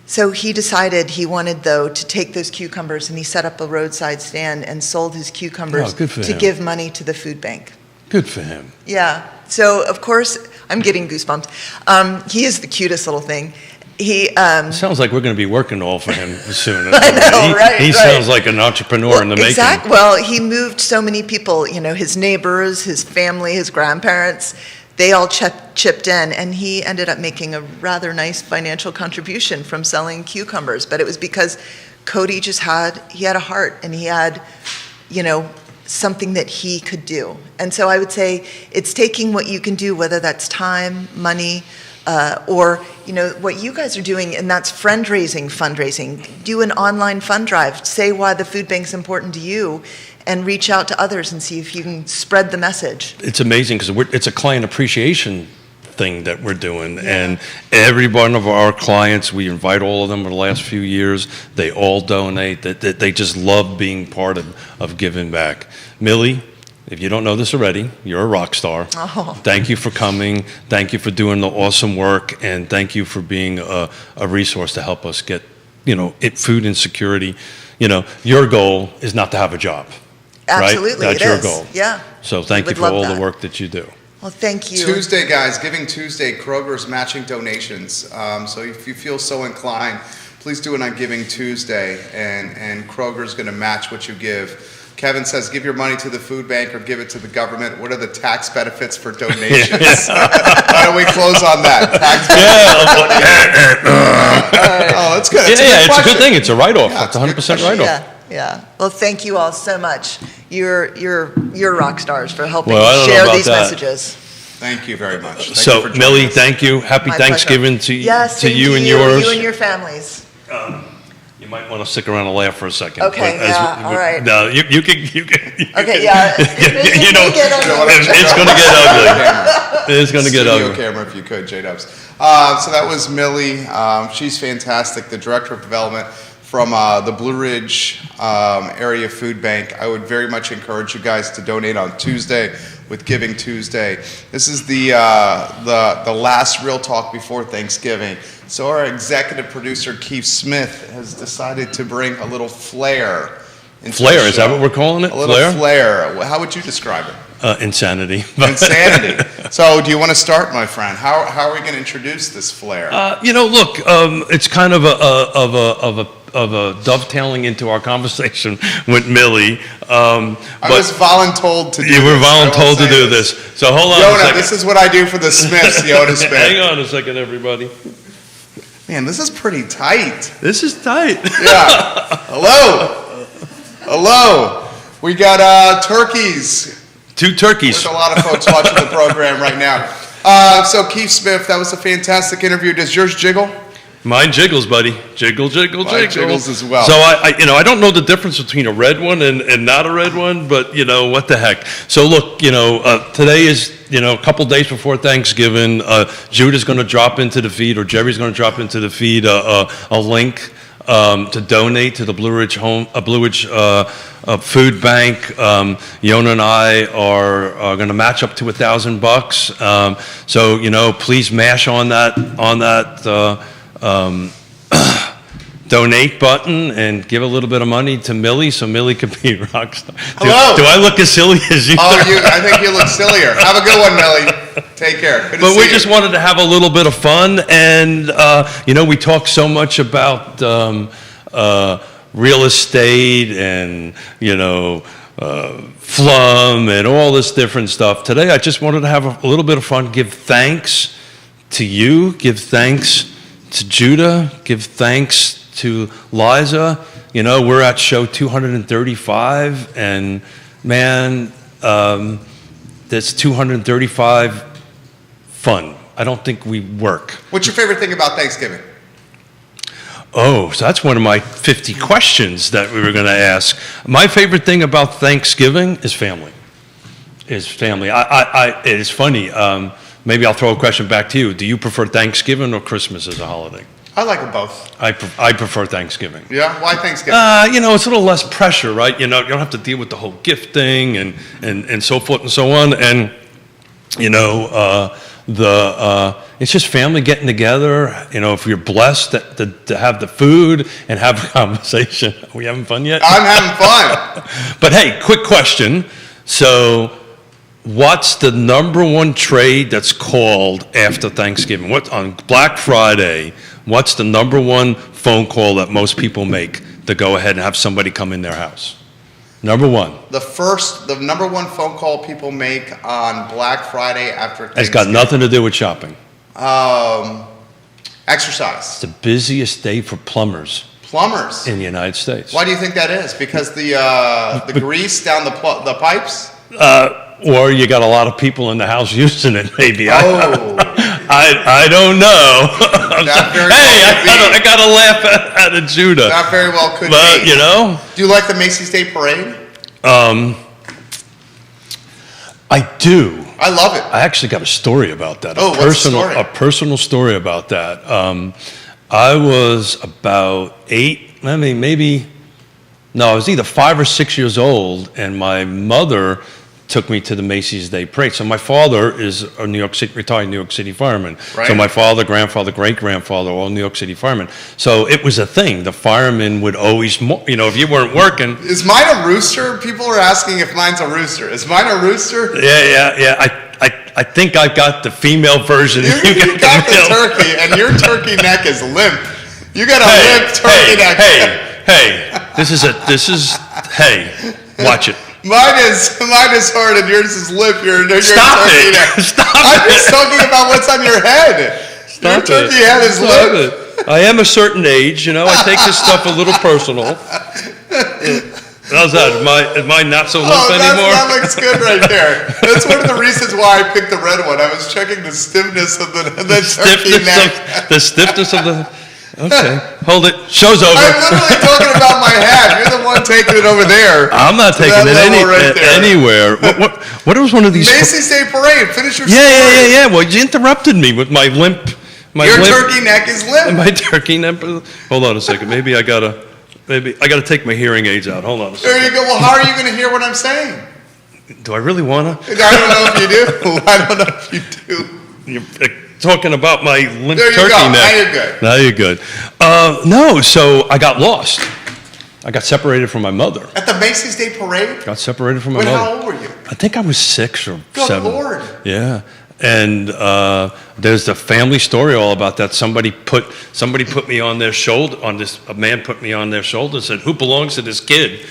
So he decided he wanted, though, to take those cucumbers, and he set up a roadside stand and sold his cucumbers to give money to the food bank.
Good for him.
Yeah. So, of course, I'm getting goosebumps. He is the cutest little thing. He
sounds like we're going to be working all for him soon.
I know, right?
He sounds like an entrepreneur in the making.
Exactly. Well, he moved so many people, his neighbors, his family, his grandparents, they all chipped in, and he ended up making a rather nice financial contribution from selling cucumbers. But it was because Cody had a heart, and he had, something that he could do. And so I would say it's taking what you can do, whether that's time, money, or what you guys are doing, and that's fundraising. Do an online fund drive. Say why the food bank's important to you, and reach out to others and see if you can spread the message.
It's amazing because it's a client appreciation thing that we're doing, and every one of our clients, we invite all of them over the last few years. They all donate. That they just love being part of giving back. Millie, if you don't know this already, you're a rock star.
Oh.
Thank you for coming. Thank you for doing the awesome work, and thank you for being a resource to help us get food insecurity. Your goal is not to have a job.
Absolutely,
right? That's your goal.
Yeah.
So thank you for all the work that you do.
Well, thank you.
Tuesday, guys, Giving Tuesday, Kroger's matching donations. So if you feel so inclined, please do it on Giving Tuesday, and Kroger's going to match what you give. Kevin says, give your money to the food bank or give it to the government. What are the tax benefits for donations? Why don't we close on that? Tax benefits. Oh, that's good.
It's a good thing. It's a write-off.
Yeah,
it's 100% write-off.
Yeah. Well, thank you all so much. You're rock stars for helping
share
these messages.
Thank you very much.
So, Millie, thank you. Happy Thanksgiving to you and yours.
You and your families.
You might want to stick around and laugh for a second.
Okay, all right.
No, you can.
Okay, yeah.
It's going to get ugly. It's going to get ugly.
Studio camera, if you could, J-Dubs. So that was Millie. She's fantastic, the Director of Development from the Blue Ridge Area Food Bank. I would very much encourage you guys to donate on Tuesday with Giving Tuesday. This is the last Real Talk before Thanksgiving. So our executive producer, Keith Smith, has decided to bring a little flair into the
Flair,
show.
is that what we're calling it?
A little flair. How would you describe it?
Insanity.
Insanity. So do you want to start, my friend? How are we going to introduce this flair?
Look, it's kind of a dovetailing into our conversation with Millie.
I was voluntold to do this.
You were voluntold to do this. So hold on a
Yoda,
second.
this is what I do for the Smiths, Yoda Smith.
Hang on a second, everybody.
Man, this is pretty tight.
This is tight.
Yeah. Hello. We got turkeys.
2 turkeys.
There's a lot of folks watching the program right now. So Keith Smith, that was a fantastic interview. Does yours jiggle?
Mine jiggles, buddy. Jiggle.
Mine jiggles as well.
So I don't know the difference between a red one and not a red one, but what the heck. So look, today is a couple days before Thanksgiving. Judah's going to drop into the feed, or Jerry's going to drop into the feed a link to donate to the Blue Ridge Food Bank. Yona and I are going to match up to $1,000. So please mash on that donate button and give a little bit of money to Millie so Millie could be a rock star.
Hello.
Do I look as silly as you?
I think you look sillier. Have a good one, Millie. Take care. Good to
But
see
we
you.
just wanted to have a little bit of fun, and we talk so much about real estate and flum and all this different stuff. Today, I just wanted to have a little bit of fun. Give thanks to you. Give thanks to Judah. Give thanks to Liza. We're at show 235, and man, that's 235 fun. I don't think we work.
What's your favorite thing about Thanksgiving?
Oh, so that's one of my 50 questions that we were going to ask. My favorite thing about Thanksgiving is family. It is funny. Maybe I'll throw a question back to you. Do you prefer Thanksgiving or Christmas as a holiday?
I like them both.
I prefer Thanksgiving.
Yeah? Why Thanksgiving?
It's a little less pressure, right? You don't have to deal with the whole gift thing and so forth and so on. And, it's just family getting together. If you're blessed to have the food and have a conversation. Are we having fun yet?
I'm having fun.
But hey, quick question. So, what's the number one trade that's called after Thanksgiving? On Black Friday, what's the number one phone call that most people make to go ahead and have somebody come in their house? Number one.
The number one phone call people make on Black Friday after Thanksgiving.
It's got nothing to do with shopping.
Exercise.
It's the busiest day for plumbers
Plumbers.
in the United States.
Why do you think that is? Because the grease down the pipes?
Or you got a lot of people in the house using it, maybe.
Oh.
I don't know.
That very
Hey,
well could be.
I got to laugh at a Judah.
That very well could
But,
be. Do you like the Macy's Day Parade?
I do.
I love it.
I actually got a story about that.
Oh, what's the story?
A personal story about that. I was about 8, I was either 5 or 6 years old, and my mother took me to the Macy's Day Parade. So my father is a retired New York City fireman.
Right.
So my father, grandfather, great-grandfather, all New York City firemen. So it was a thing. The firemen would always, if you weren't working.
Is mine a rooster? People are asking if mine's a rooster. Is mine a rooster?
Yeah. I think I've got the female version.
You got the turkey, and your turkey neck is limp. You got a limp turkey neck.
Hey, watch it.
Mine is hard and yours is limp. Your
Stop
turkey
it.
neck.
Stop
I'm
it.
just talking about what's on your head. Your turkey head is
Stop
limp.
it. I am a certain age, I take this stuff a little personal. How's that? Am I not so limp anymore?
That looks good right there. That's one of the reasons why I picked the red one. I was checking the stiffness of the turkey neck.
The stiffness of the... Okay, hold it. Show's over.
I'm literally talking about my hat. You're the one taking it over there.
I'm not taking it anywhere. What was one of these...
Macy's Day Parade. Finish your story.
Yeah. Well, you interrupted me with my limp...
Your turkey neck is limp.
My turkey neck... Hold on a second. Maybe I gotta Maybe I got to take my hearing aids out. Hold on a second.
There you go. Well, how are you going to hear what I'm saying?
Do I really want to?
I don't know if you do. I don't know if you do.
You're talking about my limp
There you
turkey
go.
neck.
Now you're good.
Now you're good. No, so I got lost. I got separated from my mother.
At the Macy's Day Parade?
Got separated from my
When,
mother.
how old were you?
I think I was 6 or
Good
7.
Lord.
Yeah. And there's the family story all about that. Somebody put me on their shoulder, a man put me on their shoulder and said, "Who belongs to this kid?"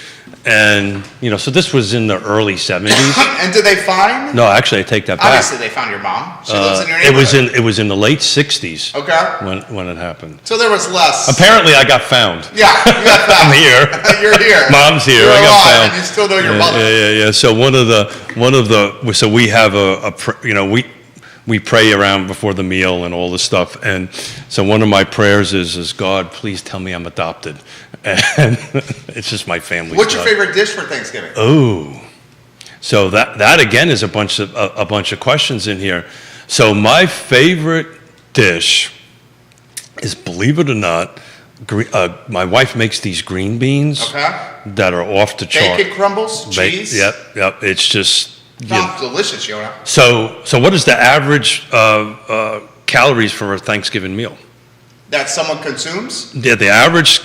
And, so this was in the early 70s.
And did they find?
No, actually, I take that back.
Obviously, they found your mom. She lives in your neighborhood.
It was in the late 60s.
Okay.
When it happened.
So there was less.
Apparently, I got found.
Yeah, you got found.
I'm here.
You're here.
Mom's here.
You're
I got
alive,
found.
and you still know your mother.
Yeah. So so we have we pray around before the meal and all this stuff. And so one of my prayers is God, please tell me I'm adopted. And it's just my family.
What's your favorite dish for Thanksgiving?
Oh, so that again is a bunch of questions in here. So my favorite dish is, believe it or not, my wife makes these green beans that are off the chart.
Bacon crumbles, cheese.
Yep. It's just
Sounds delicious, Yona.
So what is the average calories for a Thanksgiving meal?
That someone consumes?
Yeah, the average.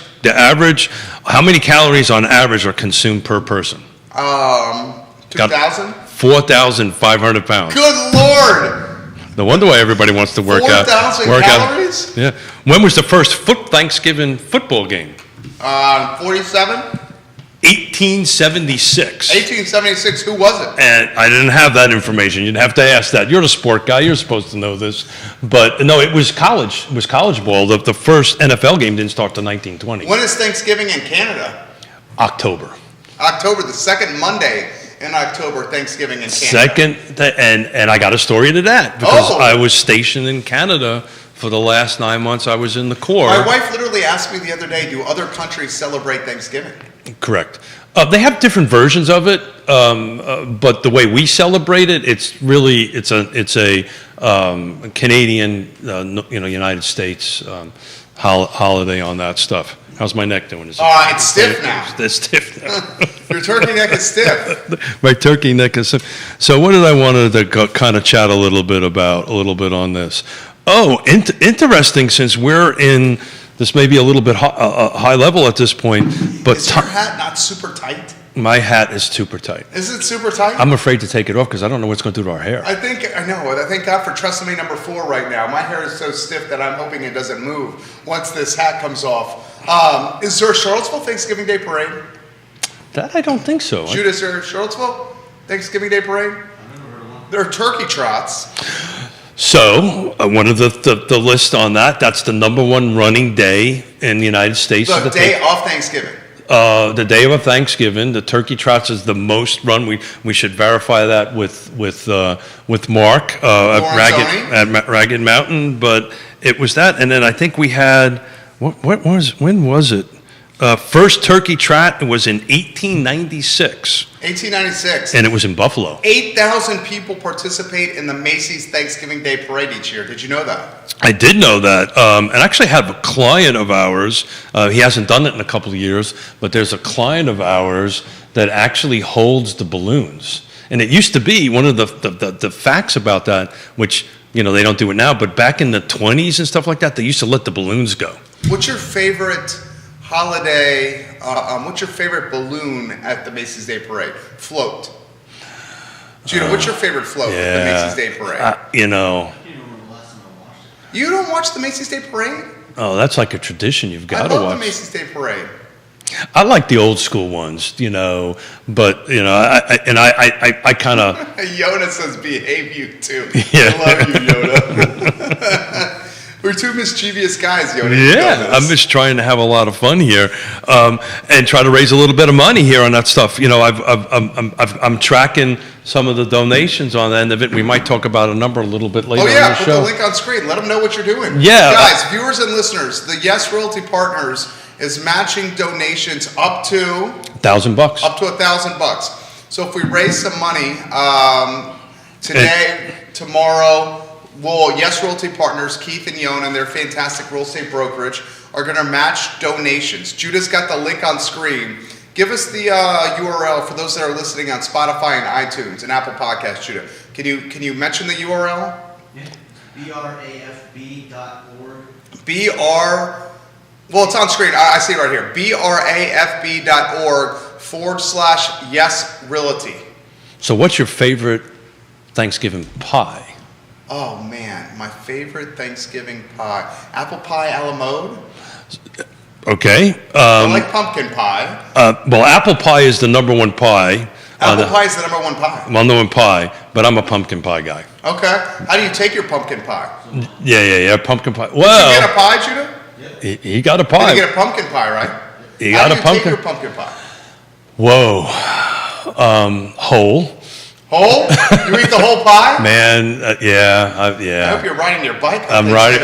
How many calories on average are consumed per person?
2,000?
4,500 pounds.
Good Lord!
No wonder why everybody wants to work out.
4,000 calories?
Yeah. When was the first Thanksgiving football game?
47?
1876.
1876, who was it?
And I didn't have that information. You'd have to ask that. You're the sport guy. You're supposed to know this. But no, it was college. It was college ball. The first NFL game didn't start till 1920.
When is Thanksgiving in Canada?
October.
October, the second Monday in October, Thanksgiving in Canada.
Second, and I got a story to that because
Oh.
I was stationed in Canada for the last 9 months. I was in the Corps.
My wife literally asked me the other day, do other countries celebrate Thanksgiving?
Correct. They have different versions of it, but the way we celebrate it, it's a Canadian, United States holiday on that stuff. How's my neck doing?
It's stiff now.
It's stiff now.
Your turkey neck is stiff.
My turkey neck is stiff. So what did I want to kind of chat a little bit on this? Oh, interesting, since we're in. This may be a little bit high level at this point, but
Is your hat not super tight?
my hat is super tight.
Is it super tight?
I'm afraid to take it off because I don't know what's going to do to our hair.
I know. I thank God for trusting me number 4 right now. My hair is so stiff that I'm hoping it doesn't move once this hat comes off. Is there a Charlottesville Thanksgiving Day parade?
That I don't think so.
Judah, is there a Charlottesville Thanksgiving Day parade? There are turkey trots.
So one of the list on that's the number 1 running day in the United States.
The day of Thanksgiving.
The day of Thanksgiving, the turkey trots is the most run. We should verify that with Mark at Ragged Mountain, but it was that, and then I think we had when was it? First turkey trot was in 1896.
1896.
And it was in Buffalo.
8,000 people participate in the Macy's Thanksgiving Day Parade each year. Did you know that?
I did know that. And I actually have a client of ours. He hasn't done it in a couple of years, but there's a client of ours that actually holds the balloons. And it used to be one of the facts about that, which, they don't do it now, but back in the 20s and stuff like that, they used to let the balloons go.
What's your favorite holiday, what's your favorite balloon at the Macy's Day Parade? Float. Judah, what's your favorite float at the Macy's Day Parade? You don't watch the Macy's Day Parade?
Oh, that's like a tradition you've got to watch.
I love the Macy's Day Parade.
I like the old school ones, but I kind of.
Yoda says behave you too.
Yeah.
I love you, Yoda. We're two mischievous guys, Yoda.
Yeah, I'm just trying to have a lot of fun here, and try to raise a little bit of money here on that stuff. I'm tracking some of the donations on the end of it. We might talk about a number a little bit later on the
put
show.
the link on screen. Let them know what you're doing.
Yeah,
guys, viewers and listeners, the Yes Royalty Partners is matching donations up to
$1,000.
Up to $1,000. So if we raise some money today, tomorrow, well, Yes Realty Partners, Keith and Yon and their fantastic real estate brokerage are going to match donations. Judah's got the link on screen. Give us the URL for those that are listening on Spotify and iTunes and Apple Podcasts, Judah. Can you mention the URL?
Yeah. brafb.org.
Well, it's on screen. I see it right here. brafb.org/Yes Realty.
So what's your favorite Thanksgiving pie?
Oh man, my favorite Thanksgiving pie. Apple pie Alamo.
Okay.
I like pumpkin pie.
Well, apple pie is the number one pie.
Apple pie is the number one pie.
Well, number one pie, but I'm a pumpkin pie guy.
Okay. How do you take your pumpkin pie?
Yeah. Pumpkin pie.
Did you
Well,
get a pie, Judah?
he got a pie.
You get a pumpkin pie, right?
He
How
got
do
a
you
pumpkin.
take your pumpkin pie?
Whoa. Whole.
Whole? You eat the whole pie?
Man, yeah.
I hope you're riding your bike.
I'm riding.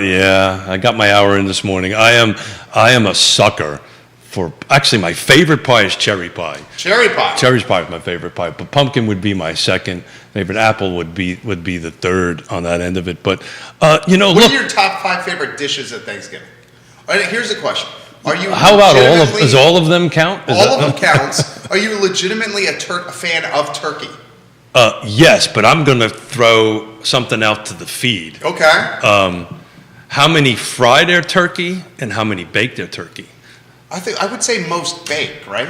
Yeah, I got my hour in this morning. I am a sucker for. Actually, my favorite pie is cherry pie.
Cherry pie.
Cherry pie is my favorite pie, but pumpkin would be my second favorite. Apple would be the third on that end of it. But
What
look.
are your top 5 favorite dishes at Thanksgiving? All right, here's the question. Are you
How about
legitimately-
does all of them count?
All of them counts. Are you legitimately a fan of turkey?
Yes, but I'm going to throw something out to the feed.
Okay.
How many fry their turkey and how many bake their turkey?
I would say most bake, right?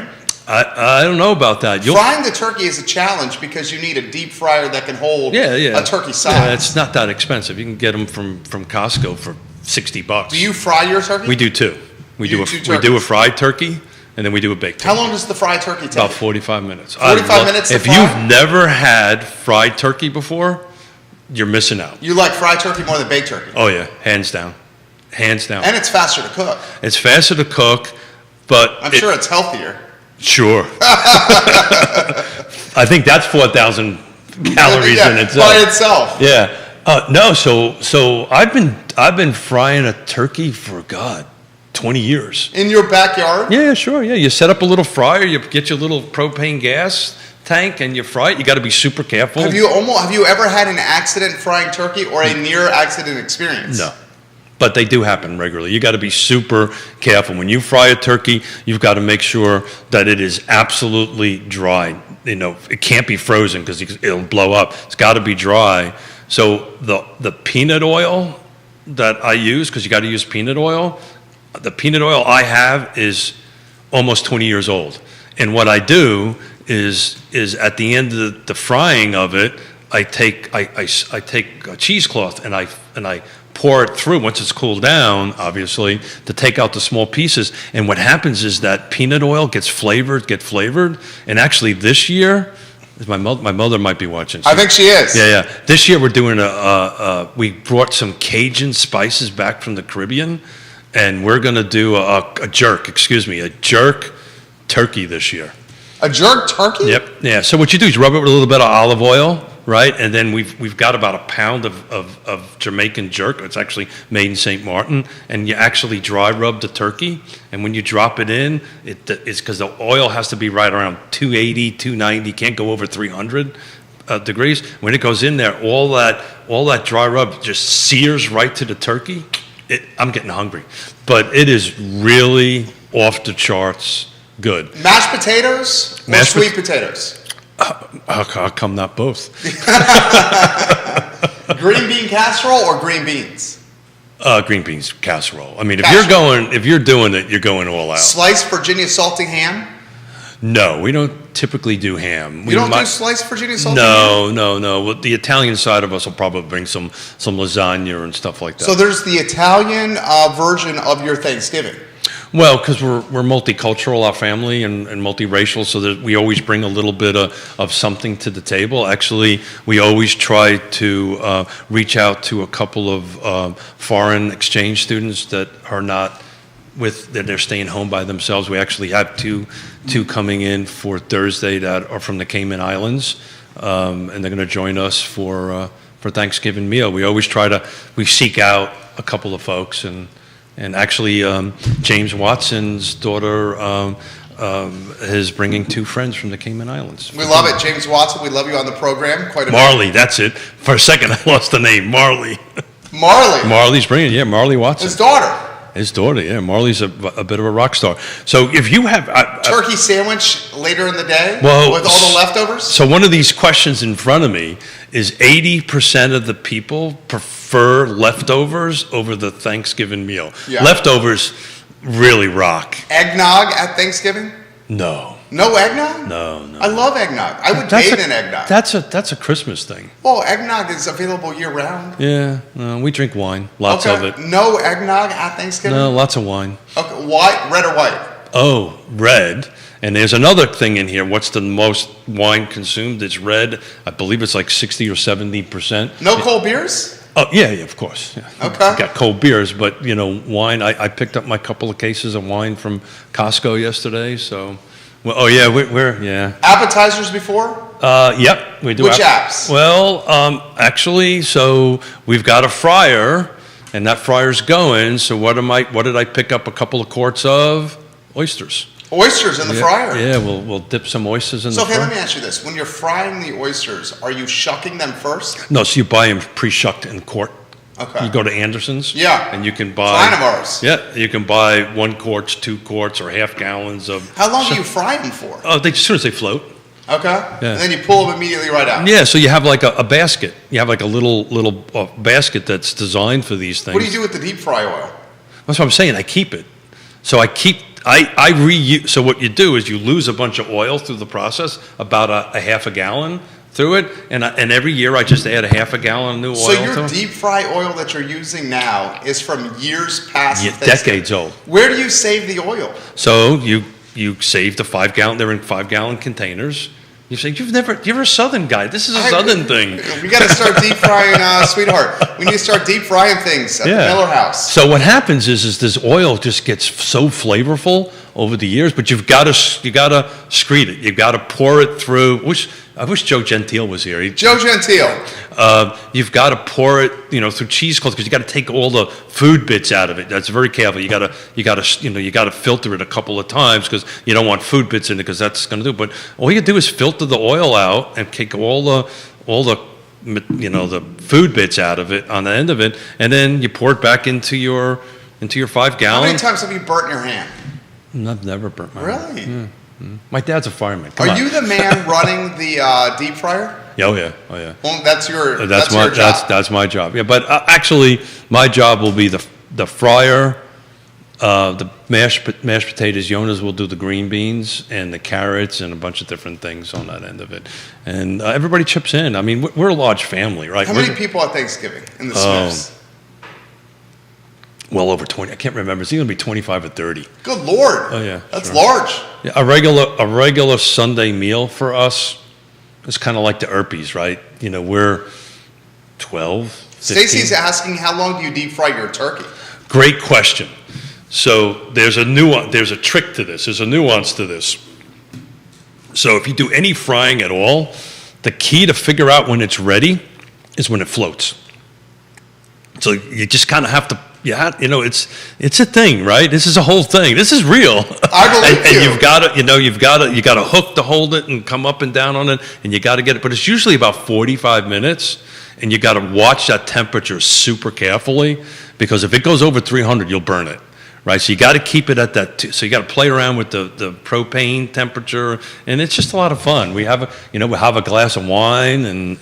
I don't know about that.
Frying the turkey is a challenge because you need a deep fryer that can hold a turkey size.
Yeah, it's not that expensive. You can get them from Costco for $60.
Do you fry your turkey?
We do too. We
You
do
do
we
turkeys.
do a fried turkey and then we do a baked
How
turkey.
long does the fried turkey take?
About 45 minutes.
45 minutes to
If
fry?
you've never had fried turkey before, you're missing out.
You like fried turkey more than baked turkey?
Oh yeah, hands down. Hands down.
And it's faster to cook.
It's faster to cook, but
I'm sure it's healthier.
Sure. I think that's 4,000 calories
Yeah,
in itself.
by itself.
Yeah. No. So I've been frying a turkey for 20 years.
In your backyard?
Yeah, sure. Yeah, you set up a little fryer. You get your little propane gas tank and you fry it. You got to be super careful.
Have you ever had an accident frying turkey or a near accident experience?
No. But they do happen regularly. You got to be super careful. When you fry a turkey, you've got to make sure that it is absolutely dry. You know, it can't be frozen because it'll blow up. It's got to be dry. So the peanut oil that I use, because you got to use peanut oil, the peanut oil I have is almost 20 years old. And what I do is at the end of the frying of it, I take a cheesecloth and I pour it through once it's cooled down, obviously, to take out the small pieces. And what happens is that peanut oil gets flavored. And actually this year, my mother might be watching.
I think she is.
Yeah. This year we're doing we brought some Cajun spices back from the Caribbean, and we're going to do a jerk turkey this year.
A jerk turkey?
Yep. Yeah. So what you do is rub it with a little bit of olive oil, right? And then we've got about a pound of Jamaican jerk. It's actually made in St. Martin, and you actually dry rub the turkey. And when you drop it in, it's because the oil has to be right around 280, 290. Can't go over 300 degrees. When it goes in there, all that dry rub just sears right to the turkey. I'm getting hungry, but it is really off the charts good.
Mashed potatoes or sweet potatoes?
How come not both?
Green bean casserole or green beans?
Green beans casserole. I mean, if you're doing it, you're going all out.
Sliced Virginia salting ham?
No, we don't typically do ham.
You don't do sliced Virginia salting ham?
No. Well, the Italian side of us will probably bring some lasagna and stuff like that.
So there's the Italian version of your Thanksgiving.
Well, because we're multicultural, our family, and multiracial, so that we always bring a little bit of something to the table. Actually, we always try to reach out to a couple of foreign exchange students that are not that they're staying home by themselves. We actually have two coming in for Thursday that are from the Cayman Islands, and they're going to join us for Thanksgiving meal. We always we seek out a couple of folks and actually, James Watson's daughter is bringing 2 friends from the Cayman Islands.
We love it. James Watson, we love you on the program. Quite a
Marley, that's it. For a second, I lost the name. Marley.
Marley.
Marley's bringing, yeah, Marley Watson.
His daughter.
His daughter, yeah. Marley's a bit of a rock star. So if you have...
Turkey sandwich later in the day with all the leftovers?
So one of these questions in front of me is 80% of the people prefer leftovers over the Thanksgiving meal. Yeah. Leftovers really rock.
Eggnog at Thanksgiving?
No.
No eggnog?
No.
I love eggnog. I would bathe in eggnog.
That's a Christmas thing.
Well, eggnog is available year round.
Yeah, we drink wine. Lots of it.
No eggnog at Thanksgiving?
No, lots of wine.
Okay, white, red or white?
Oh, red. And there's another thing in here. What's the most wine consumed? It's red. I believe it's like 60 or 70%.
No cold beers?
Oh, yeah, of course. Yeah.
Okay.
Got cold beers, but, wine. I picked up my couple of cases of wine from Costco yesterday, so... Well, oh, yeah, yeah.
Appetizers before?
Yep, we do.
Which apps?
Well, actually, so we've got a fryer, and that fryer's going, so what did I pick up a couple of quarts of? Oysters.
Oysters in the fryer?
Yeah, we'll dip some oysters in the fryer.
So, okay, let me ask you this. When you're frying the oysters, are you shucking them first?
No, so you buy them pre-shucked in quart.
Okay.
You go to Anderson's.
Yeah.
And you can buy.
Client of ours.
Yeah, you can buy 1 quart, 2 quarts, or half gallons of.
How long do you fry them for?
Oh, as soon as they float.
Okay.
Yeah.
And then you pull them immediately right out.
Yeah, so you have like a basket. You have like a little basket that's designed for these things.
What do you do with the deep fry oil?
That's what I'm saying. I keep it. So I reuse. So what you do is you lose a bunch of oil through the process, about a half a gallon through it, and every year I just add a half a gallon of new oil.
So your deep fry oil that you're using now is from years past.
Yeah, decades old.
Where do you save the oil?
So you save the 5 gallon. They're in 5 gallon containers. You say you're a Southern guy. This is a Southern thing.
We got to start deep frying, sweetheart. We need to start deep frying things at the Miller house.
So what happens is this oil just gets so flavorful over the years, but you got to screed it. You got to pour it through. I wish Joe Gentile was here.
Joe Gentile.
You've got to pour it, through cheesecloth, because you got to take all the food bits out of it. That's very careful. You got to filter it a couple of times, because you don't want food bits in it, because that's going to do it. But all you do is filter the oil out and take all the food bits out of it on the end of it, and then you pour it back into your 5 gallon.
How many times have you burnt your hand?
I've never burnt my hand.
Really?
Yeah. My dad's a fireman.
Are you the man running the deep fryer?
Oh yeah.
Well, that's your
job. That's my job. Yeah, but actually, my job will be the fryer, the mashed potatoes. Jonas will do the green beans and the carrots and a bunch of different things on that end of it, and everybody chips in. I mean, we're a large family, right?
How many people at Thanksgiving in the Smiths?
Well over 20. I can't remember. It's either going to be 25 or 30.
Good Lord.
Oh, yeah.
That's large.
Yeah, a regular Sunday meal for us is kind of like the Erpies, right? We're 12, 15.
Stacy's asking, how long do you deep fry your turkey?
Great question. So there's a trick to this. There's a nuance to this. So if you do any frying at all, the key to figure out when it's ready is when it floats. So you just kind of have to. Yeah, it's a thing, right? This is a whole thing. This is real.
I believe
and you've got to hook to hold it and come up and down on it, and you got to get it. But it's usually about 45 minutes, and you got to watch that temperature super carefully, because if it goes over 300, you'll burn it, right? So you got to keep it at that. So you got to play around with the propane temperature, and it's just a lot of fun. We have a glass of wine and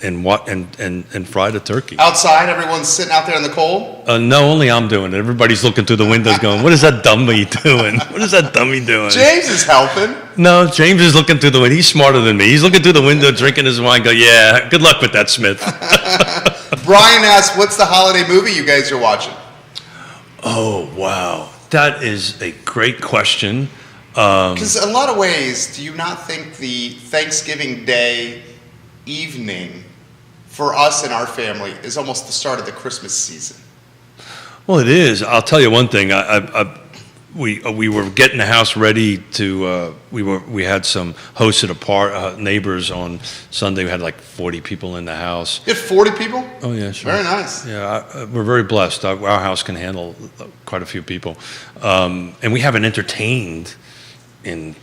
fry the turkey.
Outside, everyone's sitting out there in the cold?
No, only I'm doing it. Everybody's looking through the windows going, what is that dummy doing? What is that dummy doing?
James is helping.
No, James is looking through the window. He's smarter than me. He's looking through the window, drinking his wine, go, yeah, good luck with that, Smith.
Brian asks, what's the holiday movie you guys are watching?
Oh, wow. That is a great question.
Because in a lot of ways, do you not think the Thanksgiving Day evening for us and our family is almost the start of the Christmas season?
Well, it is. I'll tell you one thing. We were getting the house ready to. We had some hosted neighbors on Sunday. We had like 40 people in the house.
You had 40 people?
Oh yeah, sure.
Very nice.
Yeah, we're very blessed. Our house can handle quite a few people, and we haven't entertained in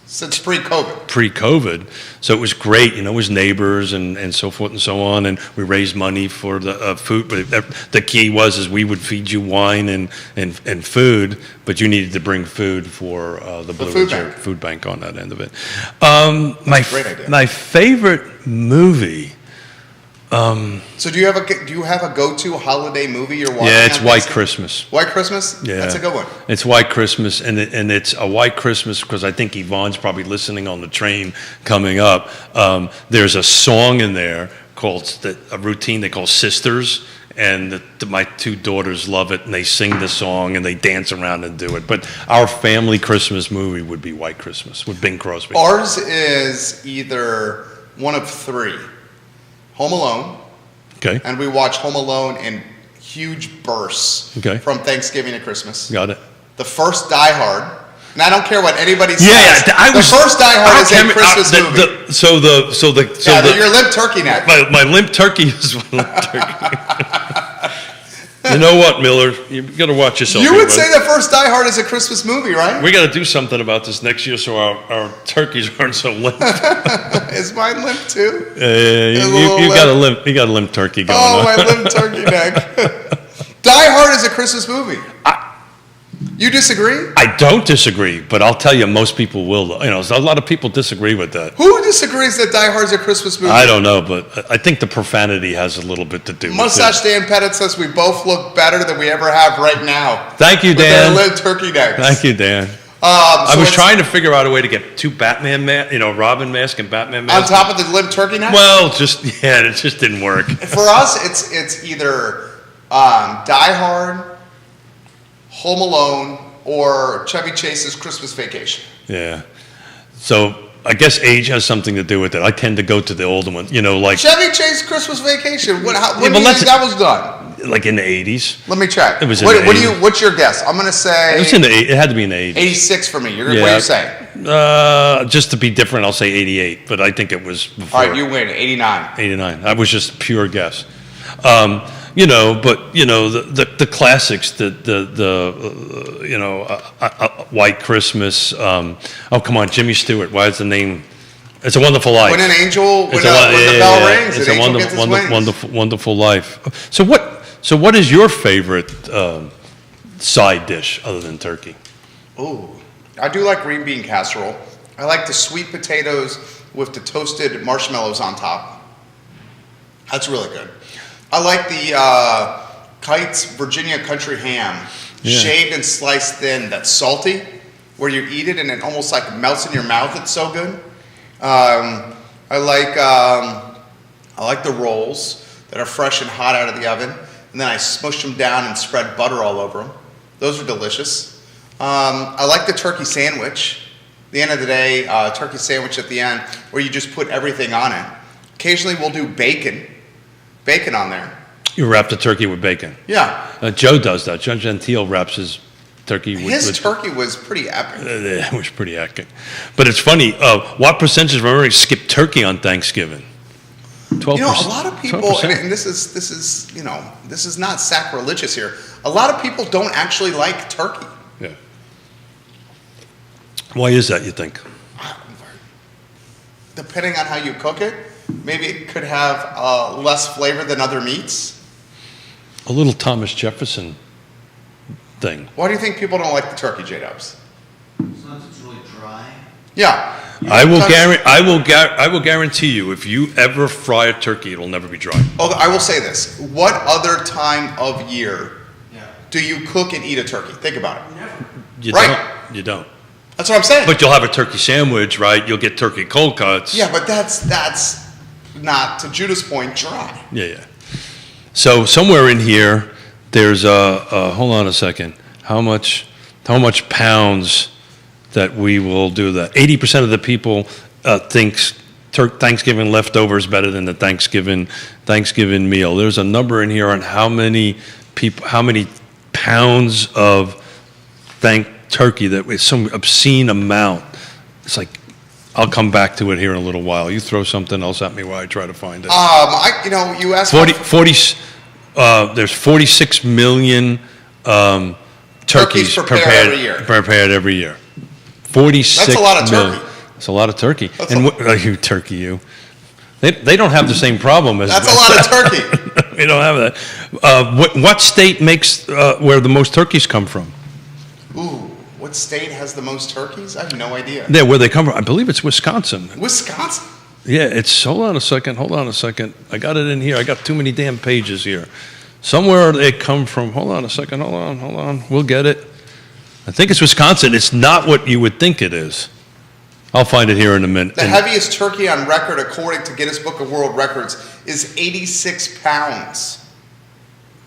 Since pre-COVID.
pre-COVID. So it was great, it was neighbors and so forth and so on, and we raised money for the food. But the key is we would feed you wine and food, but you needed to bring food for the Blue
food
Ridge
bank.
Food Bank on that end of it.
Great idea.
My favorite movie.
So do you have a go-to holiday movie you're watching?
Yeah, it's
on
White
Thanksgiving?
Christmas.
White Christmas?
Yeah,
That's a good one.
It's White Christmas, and it's a White Christmas because I think Yvonne's probably listening on the train coming up. There's a song in there called a routine they call Sisters, and my two daughters love it, and they sing the song and they dance around and do it. But our family Christmas movie would be White Christmas with Bing Crosby.
Ours is either one of three. Home Alone,
Okay,
and we watch Home Alone in huge bursts
Okay.
from Thanksgiving to Christmas.
got it.
The first Die Hard, and I don't care what anybody says.
Yeah,
the first Die Hard is a Christmas movie.
Your
limp turkey neck.
my limp turkey is my limp turkey. You know what, Miller? You got to watch yourself.
You would
buddy.
say the first Die Hard is a Christmas movie, right?
We got to do something about this next year so our turkeys aren't so limp.
Is mine limp too?
You got a limp. You got a limp turkey going
Oh,
on.
my limp turkey neck. Die Hard is a Christmas movie. You disagree?
I don't disagree, but I'll tell you, most people will. A lot of people disagree with that.
Who disagrees that Die Hard is a Christmas movie?
I don't know, but I think the profanity has a little bit to do with
Mustache
it.
Dan Pettit says we both look better than we ever have right now.
Thank you,
With
Dan.
their limp turkey necks.
Thank you, Dan. I was trying to figure out a way to get two Batman Robin mask and Batman
on
mask.
top of the limp turkey neck.
Well, it just didn't work.
For us, it's either Die Hard, Home Alone, or Chevy Chase's Christmas Vacation.
Yeah. So I guess age has something to do with it. I tend to go to the older one, like
Chevy Chase Christmas Vacation. When
Yeah,
do you think that was done?
like in the 80s.
Let me check.
It was in the 80s.
What's your guess? I'm gonna say
It had to be in the 80s.
86 for me. What do you say?
Just to be different, I'll say 88, but I think it was before.
All right, you win. 89.
89. That was just pure guess. The classics, White Christmas. Come on, Jimmy Stewart. Why is the name? It's a Wonderful Life.
When an angel, when the bell rings,
it's
an
a
angel gets his wings.
wonderful life. So what is your favorite side dish other than turkey?
Ooh, I do like green bean casserole. I like the sweet potatoes with the toasted marshmallows on top. That's really good. I like the Kite's Virginia country ham, shaved and sliced thin. That's salty, where you eat it and it almost like melts in your mouth. It's so good. I like the rolls that are fresh and hot out of the oven, and then I smush them down and spread butter all over them. Those are delicious. I like the turkey sandwich. At the end of the day, turkey sandwich at the end, where you just put everything on it. Occasionally, we'll do bacon on there.
You wrap the turkey with bacon.
Yeah.
Joe does that. Joe Gentile wraps his turkey with...
His turkey was pretty epic.
It was pretty epic. But it's funny, what percentage of Americans skip turkey on Thanksgiving? 12%.
A lot of people,
12%.
and this is not sacrilegious here. A lot of people don't actually like turkey.
Yeah. Why is that, you think?
Depending on how you cook it, maybe it could have less flavor than other meats.
A little Thomas Jefferson thing.
Why do you think people don't like the turkey, J-Dubs?
Sometimes it's really dry.
Yeah.
I will guarantee you, if you ever fry a turkey, it'll never be dry.
Oh, I will say this. What other time of year
Yeah.
do you cook and eat a turkey? Think about it.
Never.
You
Right.
don't. You don't.
That's what I'm saying.
But you'll have a turkey sandwich, right? You'll get turkey cold cuts.
Yeah, but that's not, to Judah's point, dry.
Yeah. So somewhere in here, there's hold on a second. How much pounds that we will do that? 80% of the people thinks Thanksgiving leftovers better than the Thanksgiving meal. There's a number in here on how many pounds of turkey, that was some obscene amount. It's like, I'll come back to it here in a little while. You throw something else at me while I try to find it.
You asked
40 there's 46 million turkeys
prepared every year.
Prepared every year. 46
That's a lot of
million.
turkey.
That's a lot of turkey.
That's
And you turkey, you. They don't have the same problem as
That's a lot of turkey.
We don't have that. What state makes where the most turkeys come from?
Ooh, what state has the most turkeys? I have no idea.
Yeah, where they come from. I believe it's Wisconsin.
Wisconsin?
Yeah, it's, hold on a second. I got it in here. I got too many damn pages here. Somewhere they come from. Hold on a second. Hold on. We'll get it. I think it's Wisconsin. It's not what you would think it is. I'll find it here in a minute.
The heaviest turkey on record, according to Guinness Book of World Records, is 86 pounds.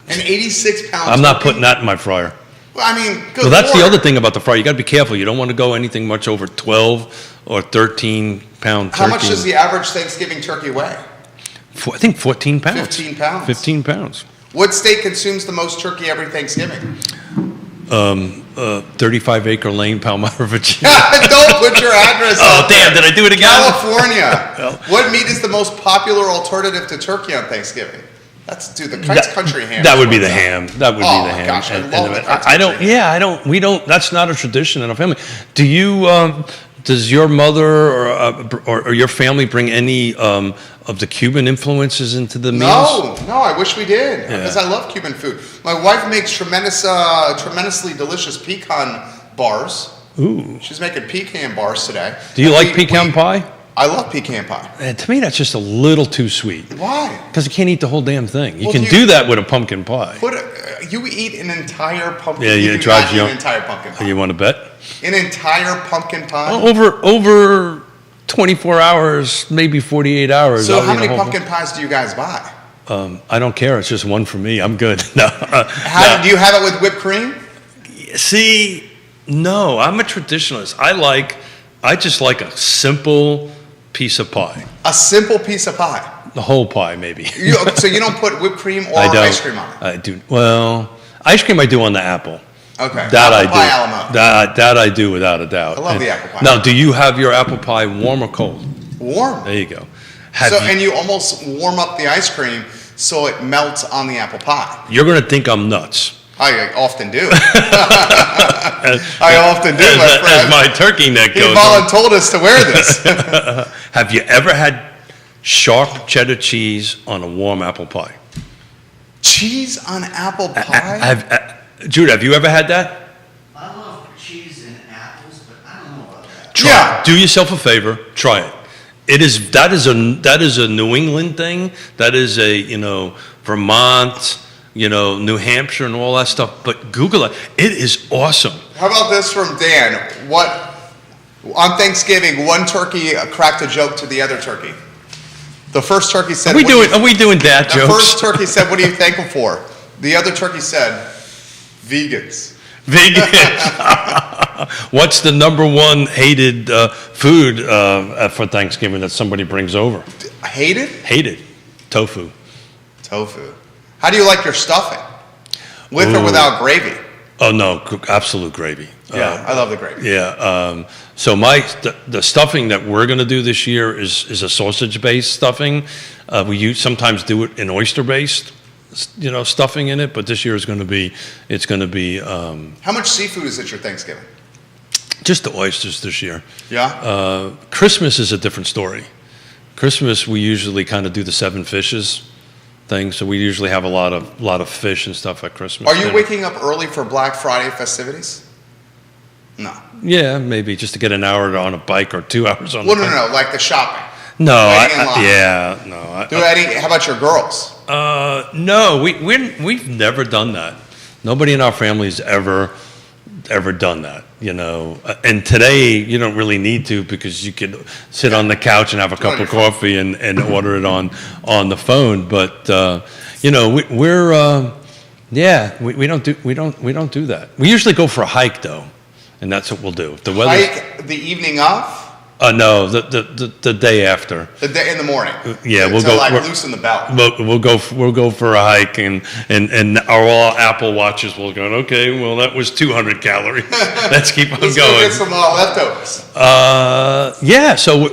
An 86-pound
I'm not
turkey?
putting that in my fryer.
Well, I mean, good
Well, that's the
Lord.
other thing about the fryer. You got to be careful. You don't want to go anything much over 12 or 13-pound turkey.
How much does the average Thanksgiving turkey weigh?
I think 14 pounds.
15 pounds.
15 pounds.
What state consumes the most turkey every Thanksgiving?
35-acre lane, Palmyra, Virginia.
Don't put your address
Oh,
out
damn,
there.
did I do it again?
California. What meat is the most popular alternative to turkey on Thanksgiving? Dude, the Kite's Country ham.
That
is
would be
what's
the
up.
ham. That would be
Oh,
the
my
ham.
gosh, I love the Kite's
I don't,
Country ham.
we don't, that's not a tradition in our family. Do you, does your mother or your family bring any of the Cuban influences into the meals?
No, I wish we did,
Yeah.
because I love Cuban food. My wife makes tremendously delicious pecan bars.
Ooh.
She's making pecan bars today.
Do you
And
like pecan pie?
I love pecan pie.
To me, that's just a little too sweet.
Why?
Because you can't eat the whole damn thing. You
Well,
can
you-
do that with a pumpkin pie.
You eat an entire pumpkin.
Yeah,
you
it
do
drives
not
you
eat
up.
an entire pumpkin pie.
You want to bet?
An entire pumpkin pie.
Over 24 hours, maybe 48 hours.
So
I'll
how
eat a
many
whole
pumpkin pies do you guys buy?
I don't care. It's just one for me. I'm good. No.
Do you have it with whipped cream?
See, no, I'm a traditionalist. I just like a simple piece of pie.
A simple piece of pie.
The whole pie, maybe.
So you don't put whipped cream or
I don't.
ice cream on it?
I do. Well, ice cream I do on the apple.
Okay.
That
Apple
I
pie,
do.
Alamo.
That I do without a doubt.
I love the apple pie.
Now, do you have your apple pie warm or cold?
Warm.
There you go.
And you almost warm up the ice cream so it melts on the apple pie.
You're going to think I'm nuts.
I often do. I often do, my
As
friend.
my turkey neck
He
goes on.
voluntold us to wear this.
Have you ever had sharp cheddar cheese on a warm apple pie?
Cheese on apple pie?
Jude, have you ever had that?
I love cheese and apples, but I don't know about that.
Try
Yeah.
it. Do yourself a favor. Try it. That is a New England thing. That is a Vermont, New Hampshire and all that stuff. But Google it. It is awesome.
How about this from Dan? On Thanksgiving, one turkey cracked a joke to the other turkey. The first turkey said,
Are we doing dad
The
jokes?
first turkey said, "What are you thankful for?" The other turkey said, "Vegans."
Vegan. What's the number one hated food for Thanksgiving that somebody brings over?
Hated?
Hated. Tofu.
Tofu. How do you like your stuffing? With or
Ooh.
without gravy?
Oh no, absolute gravy.
Yeah, I love the gravy.
Yeah. So the stuffing that we're going to do this year is a sausage-based stuffing. We sometimes do it in oyster-based, stuffing in it. But this year it's going to be.
How much seafood is at your Thanksgiving?
Just the oysters this year.
Yeah?
Christmas is a different story. Christmas we usually kind of do the 7 fishes thing. So we usually have a lot of fish and stuff at Christmas.
Are you waking up early for Black Friday festivities? No.
Yeah, maybe just to get an hour on a bike or 2 hours on.
Well,
the bike.
no, like the shopping.
No,
Waiting in line.
no.
How about your girls?
No, we've never done that. Nobody in our family's ever done that, And today you don't really need to because you could sit on the couch and have a cup of coffee and order it on the phone. But we don't do that. We usually go for a hike though, and that's what we'll do. If the weather.
Hike the evening of?
No, the day after.
The day in the morning?
Yeah,
to,
we'll go.
loosen the belt.
We'll go for a hike, and our all Apple Watches will go. Okay, well that was 200 calories. Let's keep on
Let's
going.
go get some leftovers.
Yeah. So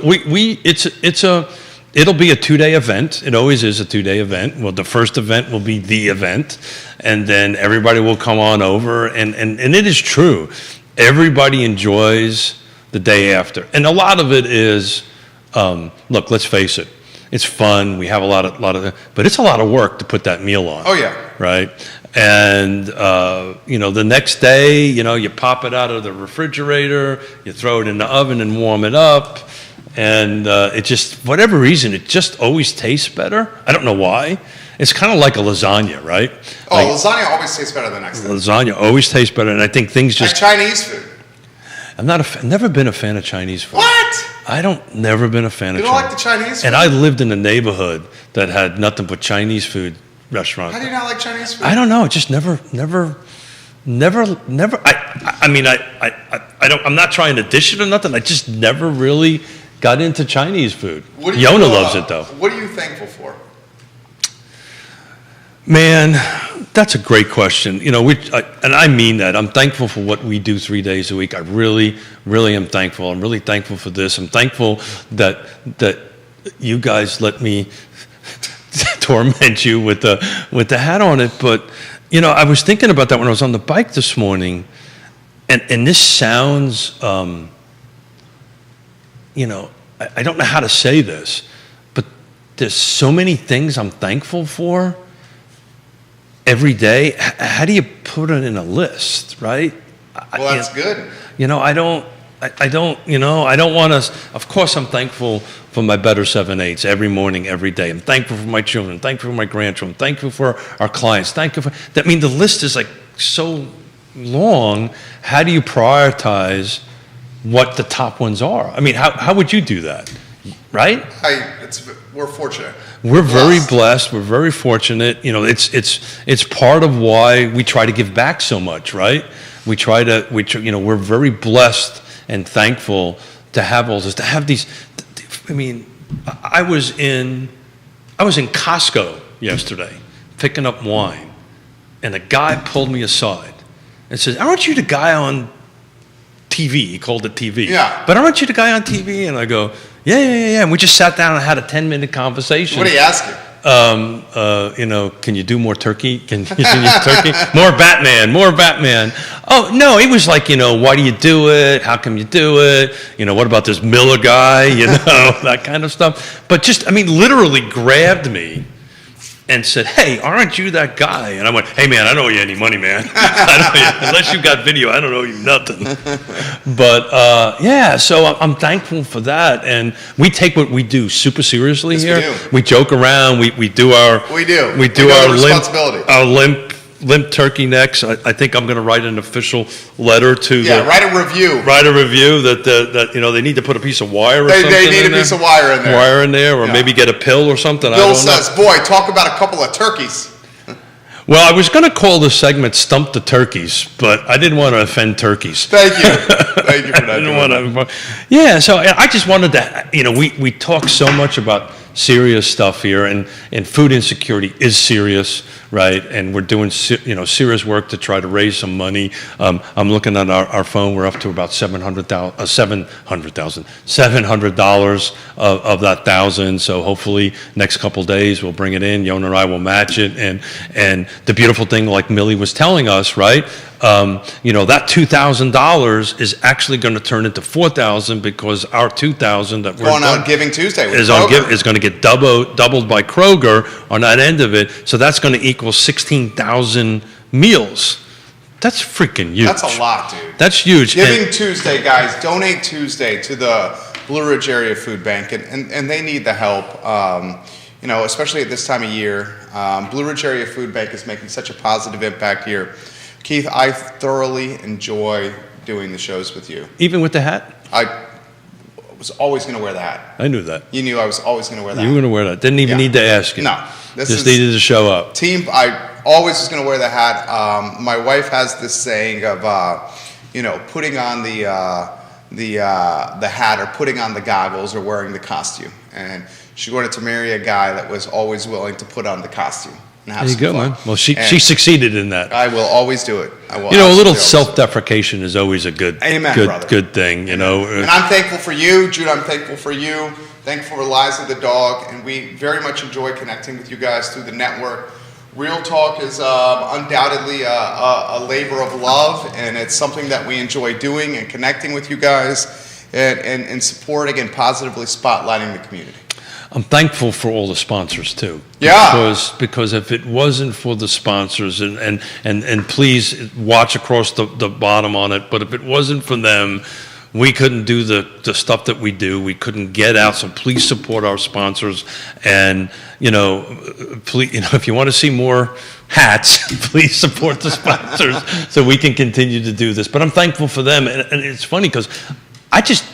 it'll be a 2-day event. It always is a 2-day event. Well, the first event will be the event, and then everybody will come on over, and it is true. Everybody enjoys the day after. And a lot of it is, look, let's face it, it's fun. We have a lot of, but it's a lot of work to put that meal on.
Oh, yeah.
Right? And, the next day, you pop it out of the refrigerator, you throw it in the oven and warm it up. And it just, for whatever reason, it just always tastes better. I don't know why. It's kind of like a lasagna, right?
Oh,
like,
lasagna always tastes better the next day.
Lasagna always tastes better. And I think things just...
Like Chinese food.
I'm never been a fan of Chinese food.
What?
Never been a fan of Chinese.
You don't like the Chinese food?
And I lived in a neighborhood that had nothing but Chinese food restaurants.
How do you not like Chinese food?
I don't know. It just never. I mean, I'm not trying to dish it or nothing. I just never really got into Chinese food. Yona loves it though.
What are you thankful for?
Man, that's a great question. And I mean that. I'm thankful for what we do 3 days a week. I really, really am thankful. I'm really thankful for this. I'm thankful that you guys let me torment you with the hat on it. But I was thinking about that when I was on the bike this morning, and this sounds, I don't know how to say this, but there's so many things I'm thankful for every day. How do you put it in a list, right?
Well, that's good.
I don't want to. Of course, I'm thankful for my better 7/8 every morning, every day. I'm thankful for my children. Thankful for my grandchildren. Thankful for our clients. Thankful for. I mean, the list is like so long. How do you prioritize what the top ones are? I mean, how would you do that, right?
We're fortunate.
We're very blessed. We're very fortunate. It's part of why we try to give back so much, right? We're very blessed and thankful to have all this, to have these. I mean, I was in Costco yesterday picking up wine, and a guy pulled me aside and says, "Aren't you the guy on TV?" He called it TV.
Yeah.
But aren't you the guy on TV? And I go, yeah. And we just sat down and had a 10-minute conversation.
What did he ask you?
Can you do more turkey? Can you do turkey? More Batman. Oh, no, it was like, why do you do it? How come you do it? What about this Miller guy? That kind of stuff. But literally grabbed me and said, "Hey, aren't you that guy?" And I went, "Hey, man, I don't owe you any money, man. Unless you've got video, I don't owe you nothing." But, so I'm thankful for that. And we take what we do super seriously here.
We do.
We joke around. We do our
responsibility.
Our limp turkey necks. I think I'm going to write an official letter to
write a review.
Write a review that they need to put a piece of wire or something.
They need a piece of wire in there.
Wire in there, or maybe get a pill or something.
Bill says, "Boy, talk about a couple of turkeys."
Well, I was going to call this segment "Stump the Turkeys," but I didn't want to offend turkeys.
Thank you for that.
So I just wanted to. We talk so much about serious stuff here, and food insecurity is serious, right? And we're doing serious work to try to raise some money. I'm looking at our phone. We're up to about $700 of that $1,000. So hopefully next couple days we'll bring it in. Yona and I will match it. And the beautiful thing, like Millie was telling us, right? That $2,000 is actually going to turn into $4,000 because our $2,000 that we're
going on Giving Tuesday
is going to get doubled by Kroger on that end of it. So that's going to equal 16,000 meals. That's freaking huge.
That's a lot, dude.
That's huge.
Giving Tuesday, guys. Donate Tuesday to the Blue Ridge Area Food Bank, and they need the help. Especially at this time of year. Blue Ridge Area Food Bank is making such a positive impact here. Keith, I thoroughly enjoy doing the shows with you.
Even with the hat?
I was always going to wear the hat.
I knew that.
You knew I was always going to wear that.
You were going to wear that. Didn't even need to ask you.
No.
Just needed to show up.
I always was going to wear the hat. My wife has this saying of, putting on the hat or putting on the goggles or wearing the costume. And she wanted to marry a guy that was always willing to put on the costume.
There you go, man. Well, she succeeded in that.
I will always do it.
A little self-deprecation is always a good thing.
And I'm thankful for you, Jude. I'm thankful for you. Thankful for Liza the dog, and we very much enjoy connecting with you guys through the network. Real Talk is undoubtedly a labor of love, and it's something that we enjoy doing and connecting with you guys. and supporting and positively spotlighting the community.
I'm thankful for all the sponsors too.
Yeah.
Because if it wasn't for the sponsors, and please watch across the bottom on it, but if it wasn't for them, we couldn't do the stuff that we do. We couldn't get out. So please support our sponsors. And please, if you want to see more hats, please support the sponsors so we can continue to do this. But I'm thankful for them. And it's funny because I just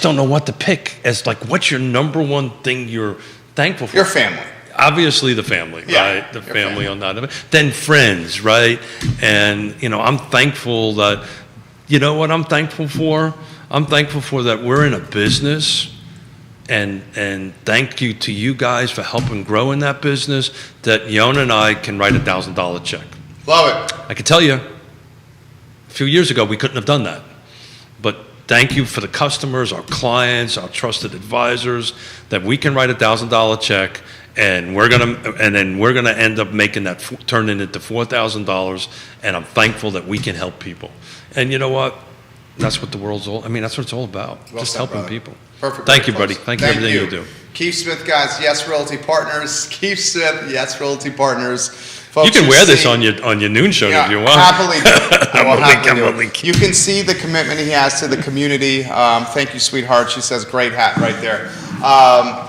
don't know what to pick as like, what's your number one thing you're thankful for?
Your family.
Obviously the family, right? The family on that. Then friends, right? And, I'm thankful that, you know what I'm thankful for? I'm thankful for that we're in a business, and thank you to you guys for helping grow in that business, that Yona and I can write $1,000 check.
Love it.
I can tell you, a few years ago, we couldn't have done that. But thank you for the customers, our clients, our trusted advisors, that we can write $1,000 check, and then we're gonna end up making that turning it into $4,000. And I'm thankful that we can help people. And you know what? That's what the world's all. That's what it's all about.
Well
just
said,
helping
brother.
people.
Perfect.
Thank you, buddy. Thank you for everything you do.
Keith Smith, guys. Yes, Realty Partners. Keith Smith. Yes, Realty Partners. Folks,
You can wear this on your noon show if you want.
Happily do. I will happily do
only
it. You can see the commitment he has to the community. Thank you, sweetheart. She says, great hat right there.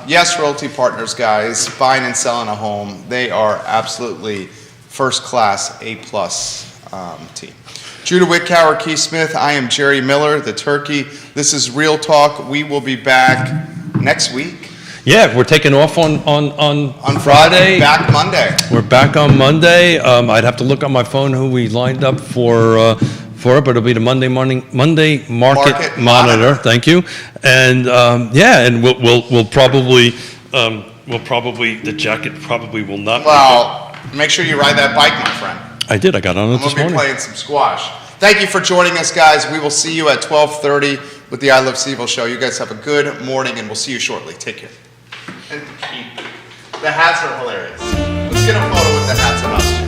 Yes, Realty Partners, guys. Buying and selling a home. They are absolutely first class, A-plus team. Judah Whitcower, Keith Smith. I am Jerry Miller, the turkey. This is Real Talk. We will be back next week.
Yeah, we're taking off on Friday.
Back Monday.
We're back on Monday. I'd have to look on my phone who we lined up for it, but it'll be the Monday Market Monitor. Thank you. And and we'll probably the jacket probably will not.
Well, make sure you ride that bike, my friend.
I did. I got on it this
We'll be
morning.
playing some squash. Thank you for joining us, guys. We will see you at 12:30 with the I Love Seville show. You guys have a good morning, and we'll see you shortly. Take care. And the hats are hilarious. Let's get a photo with the hats on us.